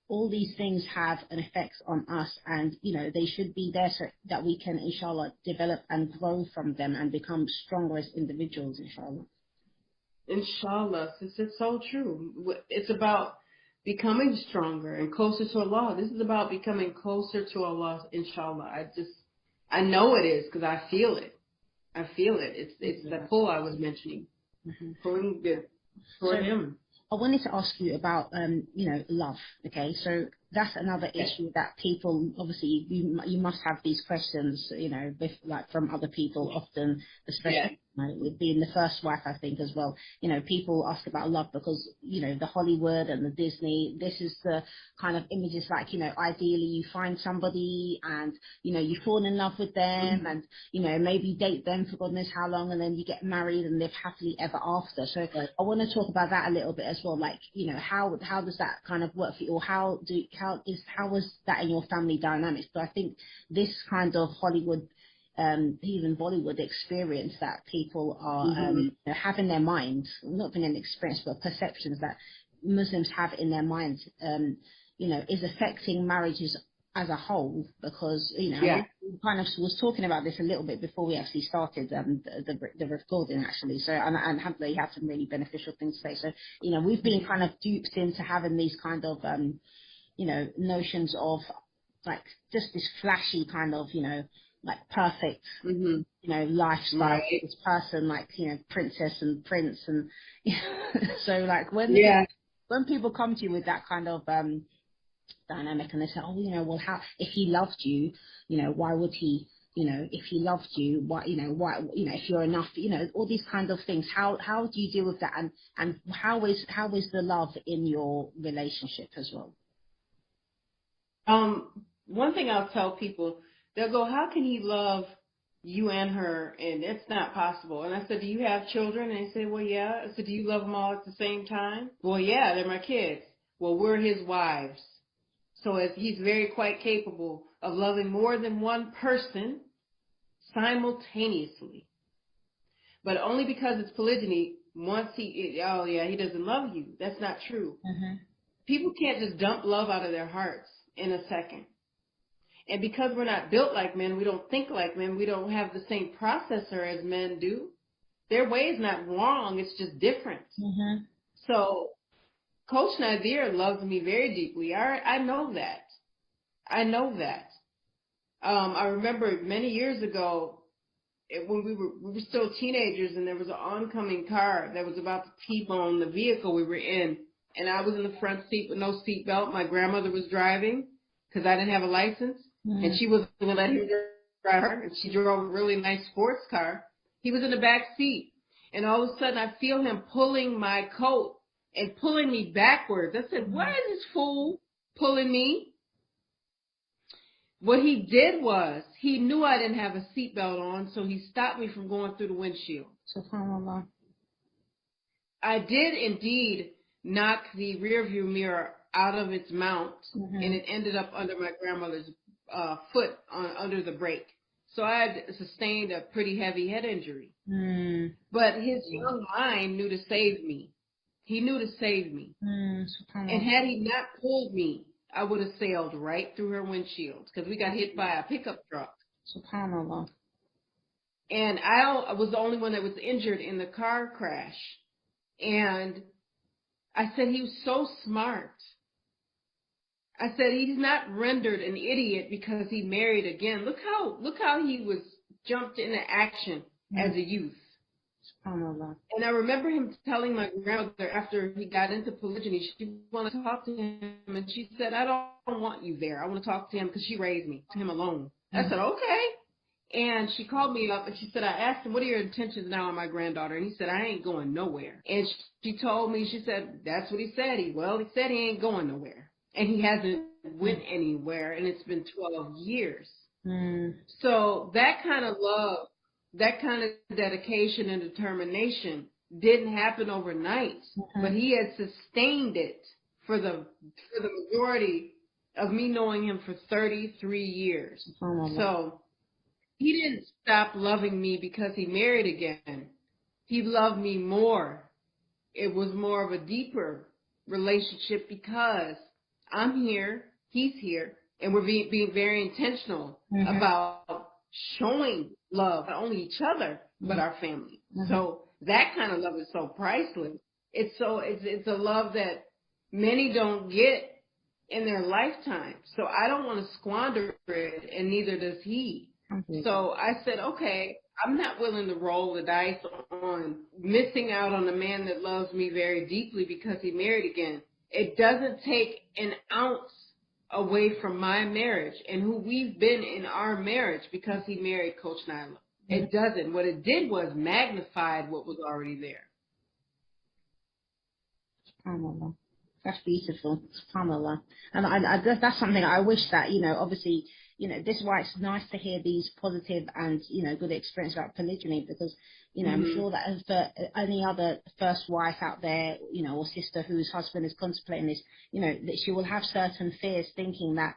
All these things have an effect on us, and, they should be there so that we can, inshallah, develop and grow from them and become stronger as individuals, inshallah.
Inshallah. This is so true. It's about becoming stronger and closer to Allah. This is about becoming closer to Allah, inshallah. I know it is because I feel it. It's the pull I was mentioning. Pulling toward him.
I wanted to ask you about, love. Okay, so that's another issue that people, obviously, you must have these questions, from other people often, especially with being the first wife, I think, as well. People ask about love because, the Hollywood and the Disney, this is the kind of images like, ideally you find somebody and, you fall in love with them and, maybe date them for God knows how long, and then you get married and live happily ever after. So I want to talk about that a little bit as well. Like, how does that kind of work for you, or how was that in your family dynamics? But I think this kind of Hollywood, even Bollywood experience that people are have in their minds, not being an experience, but perceptions that Muslims have in their minds, is affecting marriages as a whole, because we kind of was talking about this a little bit before we actually started the recording, actually. So and alhamdulillah, you have some really beneficial things to say. So we've been kind of duped into having these kind of notions of like just this flashy kind of like perfect lifestyle, right. This person, like princess and prince, and so like when people come to you with that kind of dynamic, and they say, oh, you know, well, how, if he loved you, you know, why would he, you know, if he loved you, why, you know, if you're enough, you know, all these kinds of things. How do you deal with that, and how is the love in your relationship as well?
One thing I'll tell people, they'll go, how can he love you and her? And it's not possible. And I said, do you have children? And they say, well, yeah. I said, do you love them all at the same time? Well, yeah, they're my kids. Well, we're his wives. So he's very quite capable of loving more than one person simultaneously. But only because it's polygyny, once he doesn't love you. That's not true.
Mm-hmm.
People can't just dump love out of their hearts in a second. And because we're not built like men, we don't think like men, we don't have the same processor as men do. Their way is not wrong, it's just different.
Mm-hmm.
So Coach Nadir loves me very deeply. I know that. I know that. I remember many years ago when we were still teenagers, and there was an oncoming car that was about to T-bone the vehicle we were in. And I was in the front seat with no seatbelt. My grandmother was driving because I didn't have a license. Mm-hmm. And she wasn't going to let him drive her. And she drove a really nice sports car. He was in the back seat. And all of a sudden, I feel him pulling my coat and pulling me backwards. I said, why is this fool pulling me? What he did was, he knew I didn't have a seatbelt on, so he stopped me from going through the windshield.
SubhanAllah.
I did indeed knock the rearview mirror out of its mount, mm-hmm. and it ended up under my grandmother's foot under the brake. So I had sustained a pretty heavy head injury. Mm. But his young mind knew to save me. He knew to save me. And had he not pulled me, I would have sailed right through her windshield because we got hit by a pickup truck.
SubhanAllah.
And I was the only one that was injured in the car crash. And I said, he was so smart. I said, he's not rendered an idiot because he married again. Look how he was jumped into action as a youth.
SubhanAllah.
And I remember him telling my grandmother after he got into polygyny, she wanted to talk to him, and she said, I don't want you there. I want to talk to him because she raised me, to him alone. I said, okay. And she called me up and she said, I asked him, what are your intentions now on my granddaughter? And he said, I ain't going nowhere. And she told me, she said, that's what he said. He said he ain't going nowhere. And he hasn't went anywhere, and it's been 12 years. So that kind of love, that kind of dedication and determination didn't happen overnight, but he had sustained it for the majority of me knowing him for 33 years. So he didn't stop loving me because he married again. He loved me more. It was more of a deeper relationship because I'm here, he's here, and we're being very intentional about showing love, not only each other, but our family. So that kind of love is so priceless. It's a love that many don't get in their lifetime. So I don't want to squander it, and neither does he. So I said, okay, I'm not willing to roll the dice on missing out on a man that loves me very deeply because he married again. It doesn't take an ounce away from my marriage and who we've been in our marriage because he married Coach Nyla. It doesn't. What it did was magnified what was already there.
SubhanAllah. That's beautiful. SubhanAllah. And I that's something I wish that, obviously, this is why it's nice to hear these positive and, good experience about polygyny because, I'm sure that for any other first wife out there, or sister whose husband is contemplating this, that she will have certain fears thinking that,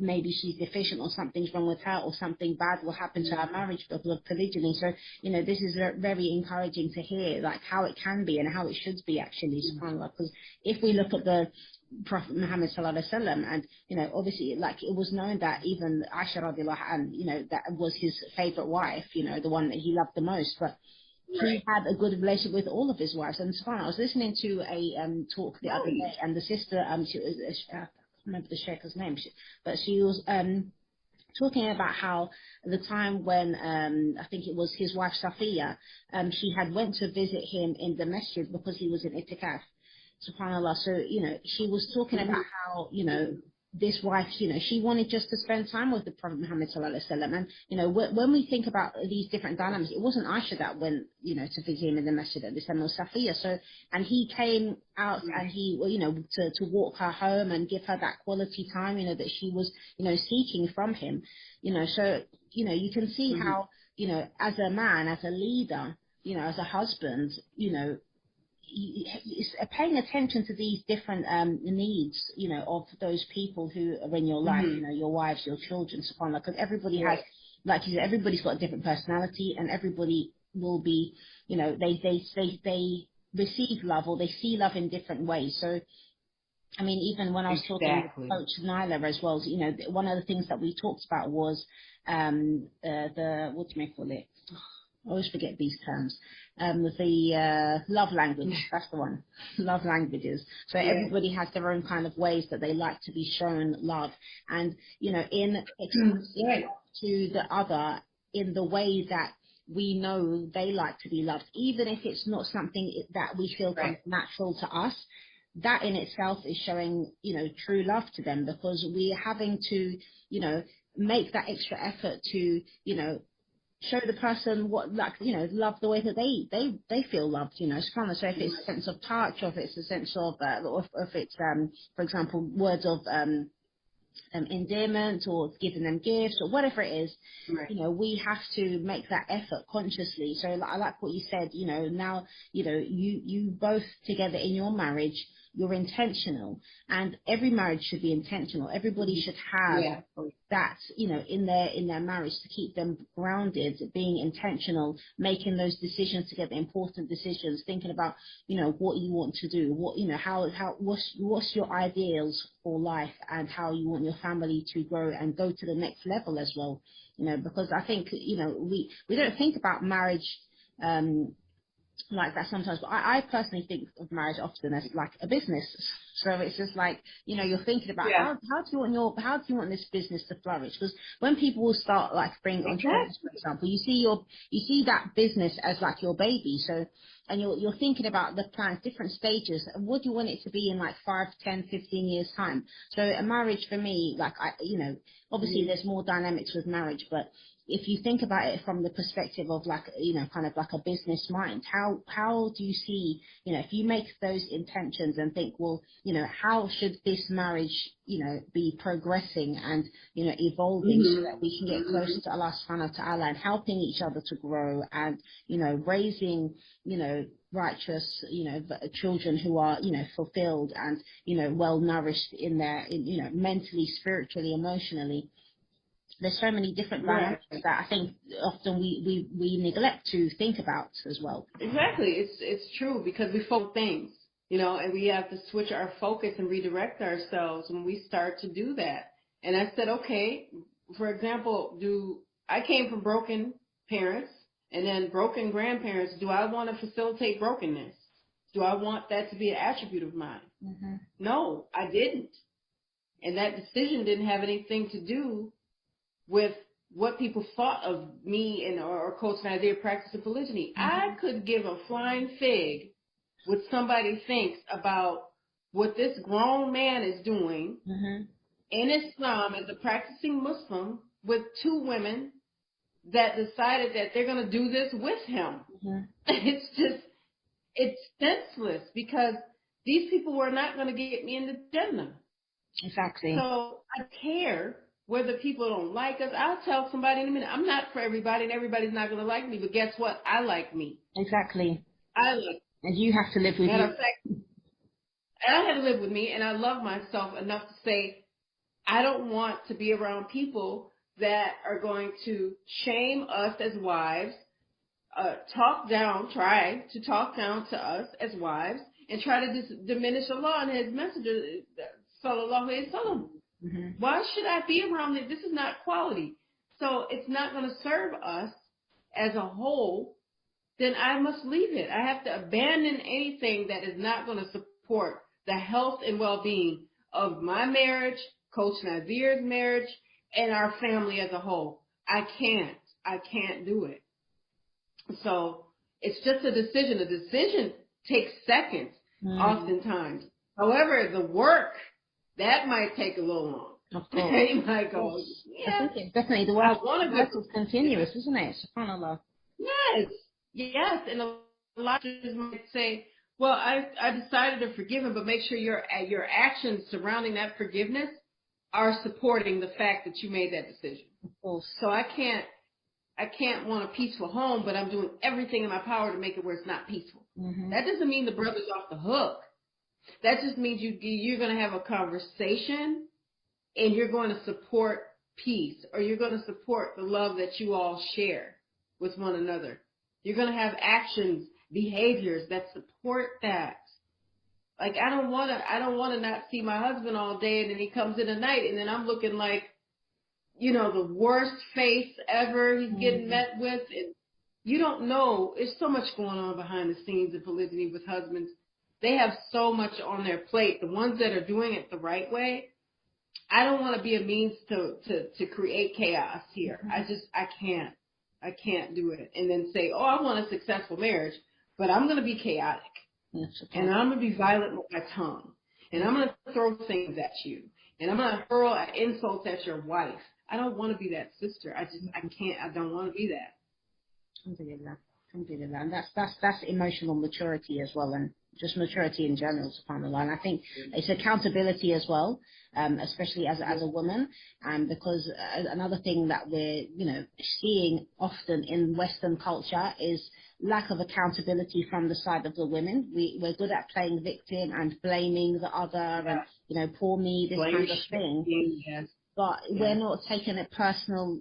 maybe she's deficient or something's wrong with her or something bad will happen to her marriage because of polygyny. So, this is very encouraging to hear, like, how it can be and how it should be actually, subhanAllah, because if we look at the Prophet Muhammad sallallahu alaihi wasallam, and obviously, like, it was known that even Aisha radiallahu anha, that was his favorite wife, the one that he loved the most. But he had a good relationship with all of his wives. And subhanAllah, I was listening to a talk the other day, and the sister, she was, I can't remember the sheikha's name, but she was talking about how the time when I think it was his wife Safiya, she had went to visit him in the masjid because he was in itikaf. SubhanAllah. So, she was talking about how, this wife, she wanted just to spend time with the Prophet Muhammad sallallahu alaihi wasallam. And, when we think about these different dynamics, it wasn't Aisha that went, to visit him in the masjid at this time, it was Safiya. So, and he came out and he, to walk her home and give her that quality time, that she was, seeking from him, so, you can see how, as a man, as a leader, as a husband, paying attention to these different needs, of those people who are in your life, your wives, your children, subhanAllah, because everybody has, like you said, everybody's got a different personality, and everybody will be, they receive love, or they see love in different ways. So, I mean, even when I was talking with Coach Nyla as well, one of the things that we talked about was what do you call it? I always forget these terms. The love language, that's the one. Love languages. So everybody has their own kind of ways that they like to be shown love. And, in expressing to the other in the way that we know they like to be loved, even if it's not something that we feel comes natural to us, that in itself is showing, true love to them, because we're having to, make that extra effort to, show the person what, like, love the way that they feel loved, So if it's a sense of touch, or if it's a sense of, or if it's, for example, words of endearment, or giving them gifts, or whatever it is, we have to make that effort consciously. So I like what you said, now, you both together in your marriage, you're intentional, and every marriage should be intentional. Everybody should have that, in their marriage, to keep them grounded, being intentional, making those decisions together, important decisions, thinking about, what you want to do, what, what's your ideals for life, and how you want your family to grow and go to the next level as well. Because I think, we don't think about marriage, like that sometimes, but I personally think of marriage often as like a business. So it's just like, you're thinking about how do you want this business to flourish? Because when people will start like bring entrepreneurs, for example, you see that business as like your baby. So, and you're thinking about the plans, different stages. What do you want it to be in like 5, 10, 15 years time? So a marriage for me, like obviously there's more dynamics with marriage, but if you think about it from the perspective of like, kind of like a business mind, how do you see, if you make those intentions and think, well, how should this marriage, be progressing and, evolving so that we can get closer to Allah subhanahu wa ta'ala, and helping each other to grow, and, raising, righteous, children who are, fulfilled and, well nourished in their, mentally, spiritually, emotionally. There's so many different dynamics that I think often we neglect to think about as well.
Exactly. It's true, because we focus things, and we have to switch our focus and redirect ourselves when we start to do that. And I said, okay, for example, I came from broken parents and then broken grandparents. Do I want to facilitate brokenness? Do I want that to be an attribute of mine? Mm-hmm. No, I didn't. And that decision didn't have anything to do with what people thought of me or Coach Nadia practicing polygyny. Mm-hmm. I could give a flying fig what somebody thinks about what this grown man is doing in Islam as a practicing Muslim with 2 women that decided that they're going to do this with him. Mm-hmm. It's senseless, because these people were not going to get me into Jannah.
Exactly.
So I care whether people don't like us. I'll tell somebody in a minute, I'm not for everybody, and everybody's not going to like me, but guess what? I like me.
Exactly.
I like.
And you have to live with
Matter
you.
of fact, I had to live with me, and I love myself enough to say, I don't want to be around people that are going to shame us as wives, try to talk down to us as wives, and try to diminish Allah and His Messenger, sallallahu alaihi wasallam. Mm-hmm. Why should I be around it? This is not quality. So it's not going to serve us as a whole. Then I must leave it. I have to abandon anything that is not going to support the health and well-being of my marriage, Coach Nazir's marriage, and our family as a whole. I can't do it. So it's just a decision. A decision takes seconds, oftentimes. However, the work that might take a little long.
Of course.
He might go,
Yes.
yeah,
I think it's definitely the
I
work.
want to
Work
go.
is continuous, isn't it? SubhanAllah.
Yes, yes, and a lot of us might say, well, I decided to forgive him, but make sure your actions surrounding that forgiveness are supporting the fact that you made that decision.
Of course.
So I can't want a peaceful home, but I'm doing everything in my power to make it where it's not peaceful.
Mm-hmm.
That doesn't mean the brother's off the hook. That just means you're going to have a conversation and you're going to support peace, or you're going to support the love that you all share with one another. You're going to have actions, behaviors that support that. Like, I don't want to not see my husband all day, and then he comes in at night, and then I'm looking like, the worst face ever he's getting met with. And you don't know. There's so much going on behind the scenes in polygyny with husbands. They have so much on their plate. The ones that are doing it the right way, I don't want to be a means to create chaos here. I can't do it. And then say, oh, I want a successful marriage, but I'm going to be chaotic. And I'm going to be violent with my tongue. And I'm going to throw things at you. And I'm going to hurl insults at your wife. I don't want to be that sister. I don't want to be that.
Alhamdulillah. And that's emotional maturity as well, and just maturity in general, subhanAllah. And I think it's accountability as well, especially as a woman, because another thing that we're seeing often in Western culture is lack of accountability from the side of the women. We're good at playing victim and blaming the other, and poor me, this kind of thing.
Yes.
But we're not taking a personal,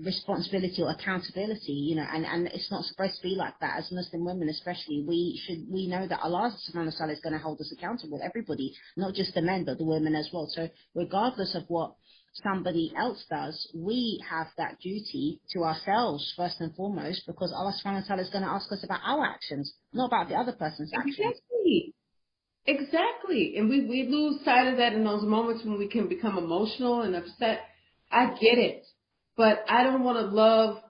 responsibility or accountability, and it's not supposed to be like that. As Muslim women especially, we know that Allah subhanahu wa ta'ala is going to hold us accountable, everybody, not just the men, but the women as well. So regardless of what somebody else does, we have that duty to ourselves first and foremost, because Allah subhanahu wa ta'ala is going to ask us about our actions, not about the other person's actions.
Exactly. And we lose sight of that in those moments when we can become emotional and upset. I get it. But I don't want to love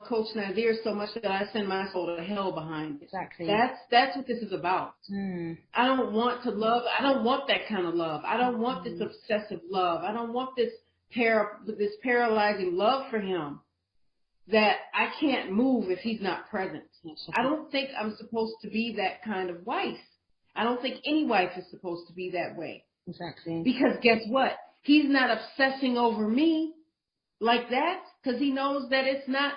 Coach Nadir so much that I send my soul to hell behind it.
Exactly.
That's what this is about. I don't want that kind of love. I don't want this obsessive love. I don't want this paralyzing love for him that I can't move if he's not present. I don't think I'm supposed to be that kind of wife. I don't think any wife is supposed to be that way.
Exactly.
Because guess what? He's not obsessing over me like that because he knows that it's not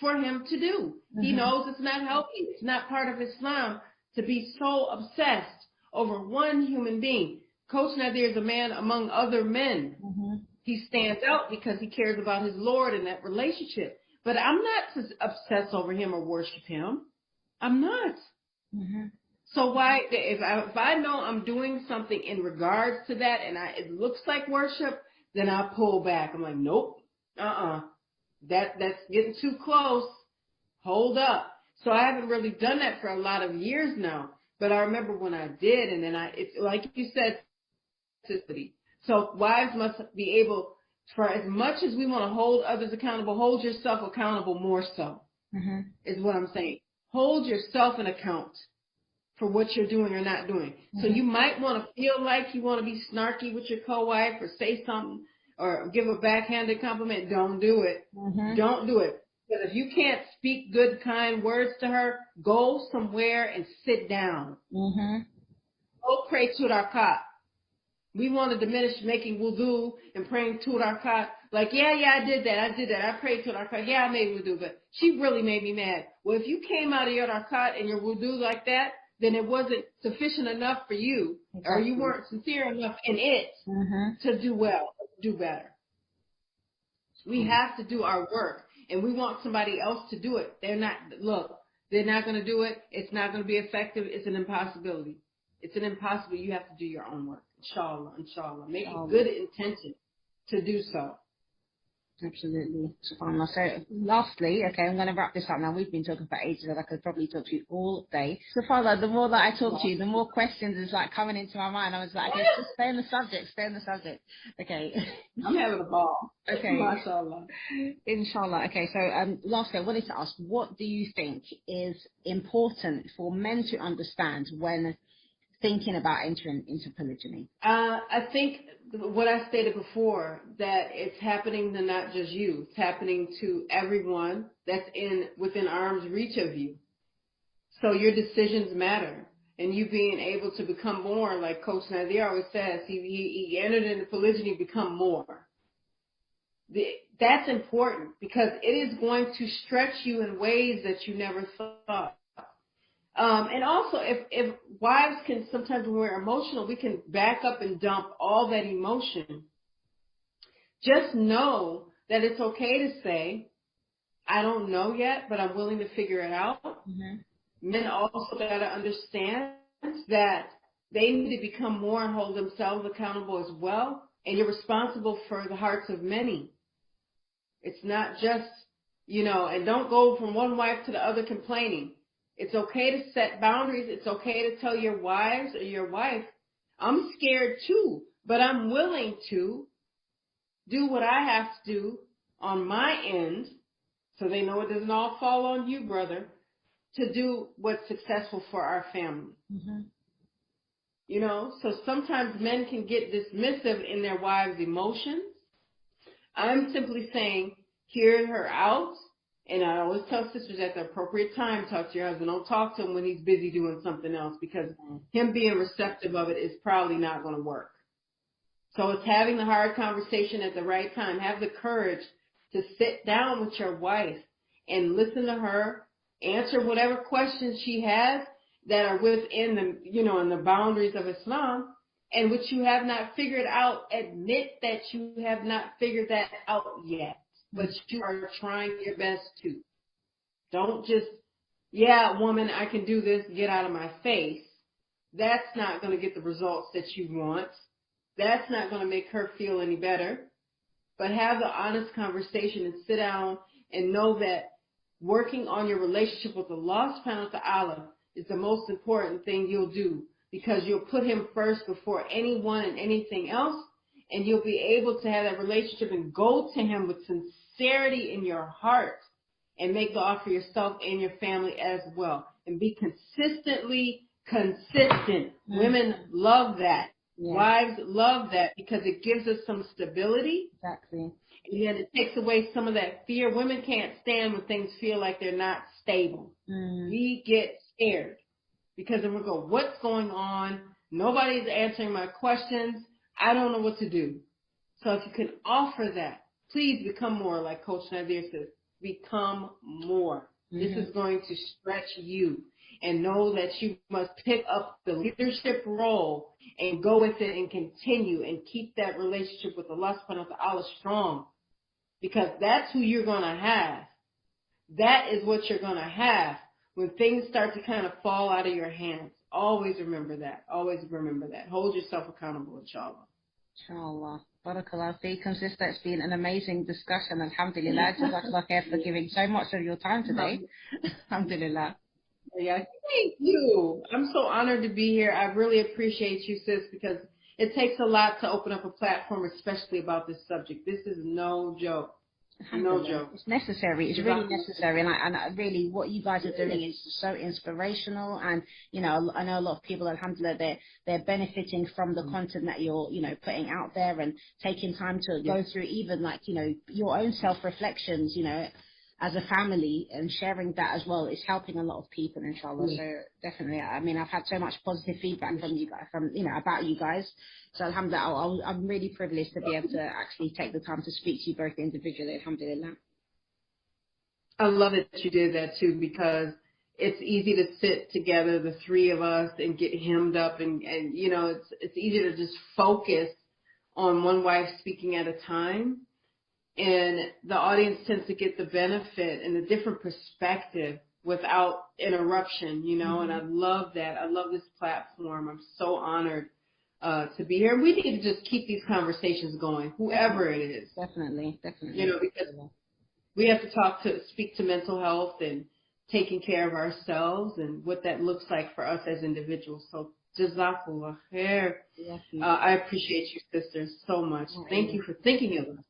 for him to do. He knows it's not healthy. It's not part of Islam to be so obsessed over one human being. Coach Nadir is a man among other men. He stands out because he cares about his Lord in that relationship. But I'm not to obsess over him or worship him. I'm not. So why, if I know I'm doing something in regards to that and it looks like worship, then I pull back. I'm like, nope, that's getting too close. Hold up. So I haven't really done that for a lot of years now. But I remember when I did, and then it's like you said, toxicity. So wives must be able, for as much as we want to hold others accountable, hold yourself accountable more so, is what I'm saying. Hold yourself in account for what you're doing or not doing. So you might want to feel like you want to be snarky with your co-wife or say something or give a backhanded compliment. Don't do it. Don't do it. Because if you can't speak good, kind words to her, go somewhere and sit down. Go pray to Rakat. We want to diminish making wudu and praying to Rakat. Like, yeah, I did that. I prayed to Rakat. Yeah, I made wudu, but she really made me mad. Well, if you came out of your Rakat and your wudu like that, then it wasn't sufficient enough for you, or you weren't sincere enough in it to do well, do better. We have to do our work, and we want somebody else to do it. They're not going to do it. It's not going to be effective. It's an impossibility. You have to do your own work. Inshallah. Make a good intention to do so.
Absolutely. SubhanAllah. So lastly, okay, I'm going to wrap this up now. We've been talking for ages and I could probably talk to you all day. SubhanAllah, the more that I talk to you, the more questions is like coming into my mind. I was like, okay, just stay in the subject. Okay.
I'm having a ball.
Okay.
MashaAllah.
Inshallah. Okay, so lastly, I wanted to ask, what do you think is important for men to understand when thinking about entering into polygyny?
I think what I stated before, that it's happening to not just you, it's happening to everyone that's within arm's reach of you. So your decisions matter. And you being able to become more, like Coach Nadir always says, he entered into polygyny, become more. That's important because it is going to stretch you in ways that you never thought. And also, if wives can, sometimes when we're emotional, we can back up and dump all that emotion. Just know that it's okay to say, I don't know yet, but I'm willing to figure it out. Mm-hmm. Men also got to understand that they need to become more and hold themselves accountable as well. And you're responsible for the hearts of many. It's not just, and don't go from one wife to the other complaining. It's okay to set boundaries. It's okay to tell your wives or your wife, I'm scared too, but I'm willing to do what I have to do on my end, so they know it doesn't all fall on you, brother, to do what's successful for our family. Mm-hmm. So sometimes men can get dismissive in their wives' emotions. I'm simply saying, hear her out. And I always tell sisters at the appropriate time, talk to your husband. Don't talk to him when he's busy doing something else, because him being receptive of it is probably not going to work. So it's having the hard conversation at the right time. Have the courage to sit down with your wife and listen to her, answer whatever questions she has that are within the, in the boundaries of Islam, and which you have not figured out. Admit that you have not figured that out yet, but you are trying your best to. Don't just, woman, I can do this, get out of my face. That's not going to get the results that you want. That's not going to make her feel any better. But have the honest conversation and sit down and know that working on your relationship with Allah subhanahu wa ta'ala is the most important thing you'll do, because you'll put him first before anyone and anything else, and you'll be able to have that relationship and go to him with sincerity in your heart and make dua for yourself and your family as well. And be consistently consistent. Mm-hmm. Women love that. Yeah. Wives love that because it gives us some stability.
Exactly.
And then it takes away some of that fear. Women can't stand when things feel like they're not stable. Mm. We get scared because then we go, what's going on? Nobody's answering my questions. I don't know what to do. So if you can offer that, please become more, like Coach Nadir says, become more. Mm-hmm. This is going to stretch you. And know that you must pick up the leadership role and go with it and continue and keep that relationship with Allah subhanahu wa ta'ala strong, because that's who you're going to have. That is what you're going to have when things start to kind of fall out of your hands. Always remember that. Always remember that. Hold yourself accountable, inshallah.
Inshallah. Barakallah feekum, sister. It's been an amazing discussion. Alhamdulillah. Jazakallah khair for giving so much of your time today. Alhamdulillah.
Yeah, thank you. I'm so honored to be here. I really appreciate you, sis, because it takes a lot to open up a platform, especially about this subject. This is no joke. No joke.
It's necessary. It's really necessary. And I really, what you guys are doing is so inspirational. And, I know a lot of people, alhamdulillah, they're benefiting from the content that you're, putting out there, and taking time to go through even your own self-reflections, as a family, and sharing that as well is helping a lot of people, inshallah. So definitely, I've had so much positive feedback from you guys, about you guys. So alhamdulillah, I'm really privileged to be able to actually take the time to speak to you both individually, alhamdulillah.
I love it that you did that too, because it's easy to sit together, the three of us, and get hemmed up, and it's easy to just focus on one wife speaking at a time. And the audience tends to get the benefit and a different perspective without interruption, Mm-hmm. And I love that. I love this platform. I'm so honored to be here. We need to just keep these conversations going, whoever it is.
Definitely.
Because we have to speak to mental health and taking care of ourselves and what that looks like for us as individuals. So jazakallah khair. I appreciate you, sisters, so much. Thank you for thinking of us.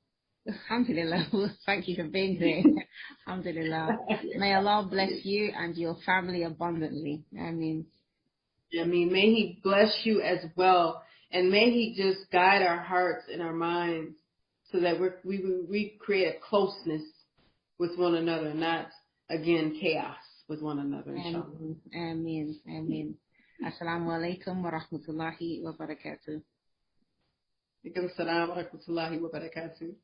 Alhamdulillah. Thank you for being here. Alhamdulillah. May Allah bless you and your family abundantly.
I mean, may He bless you as well, and may He just guide our hearts and our minds so that we create a closeness with one another, not again chaos with one another. Inshallah.
Ameen. Ameen. Assalamu alaikum wa rahmatullahi wa barakatuh.
Alaikum salam wa rahmatullahi wa barakatuh.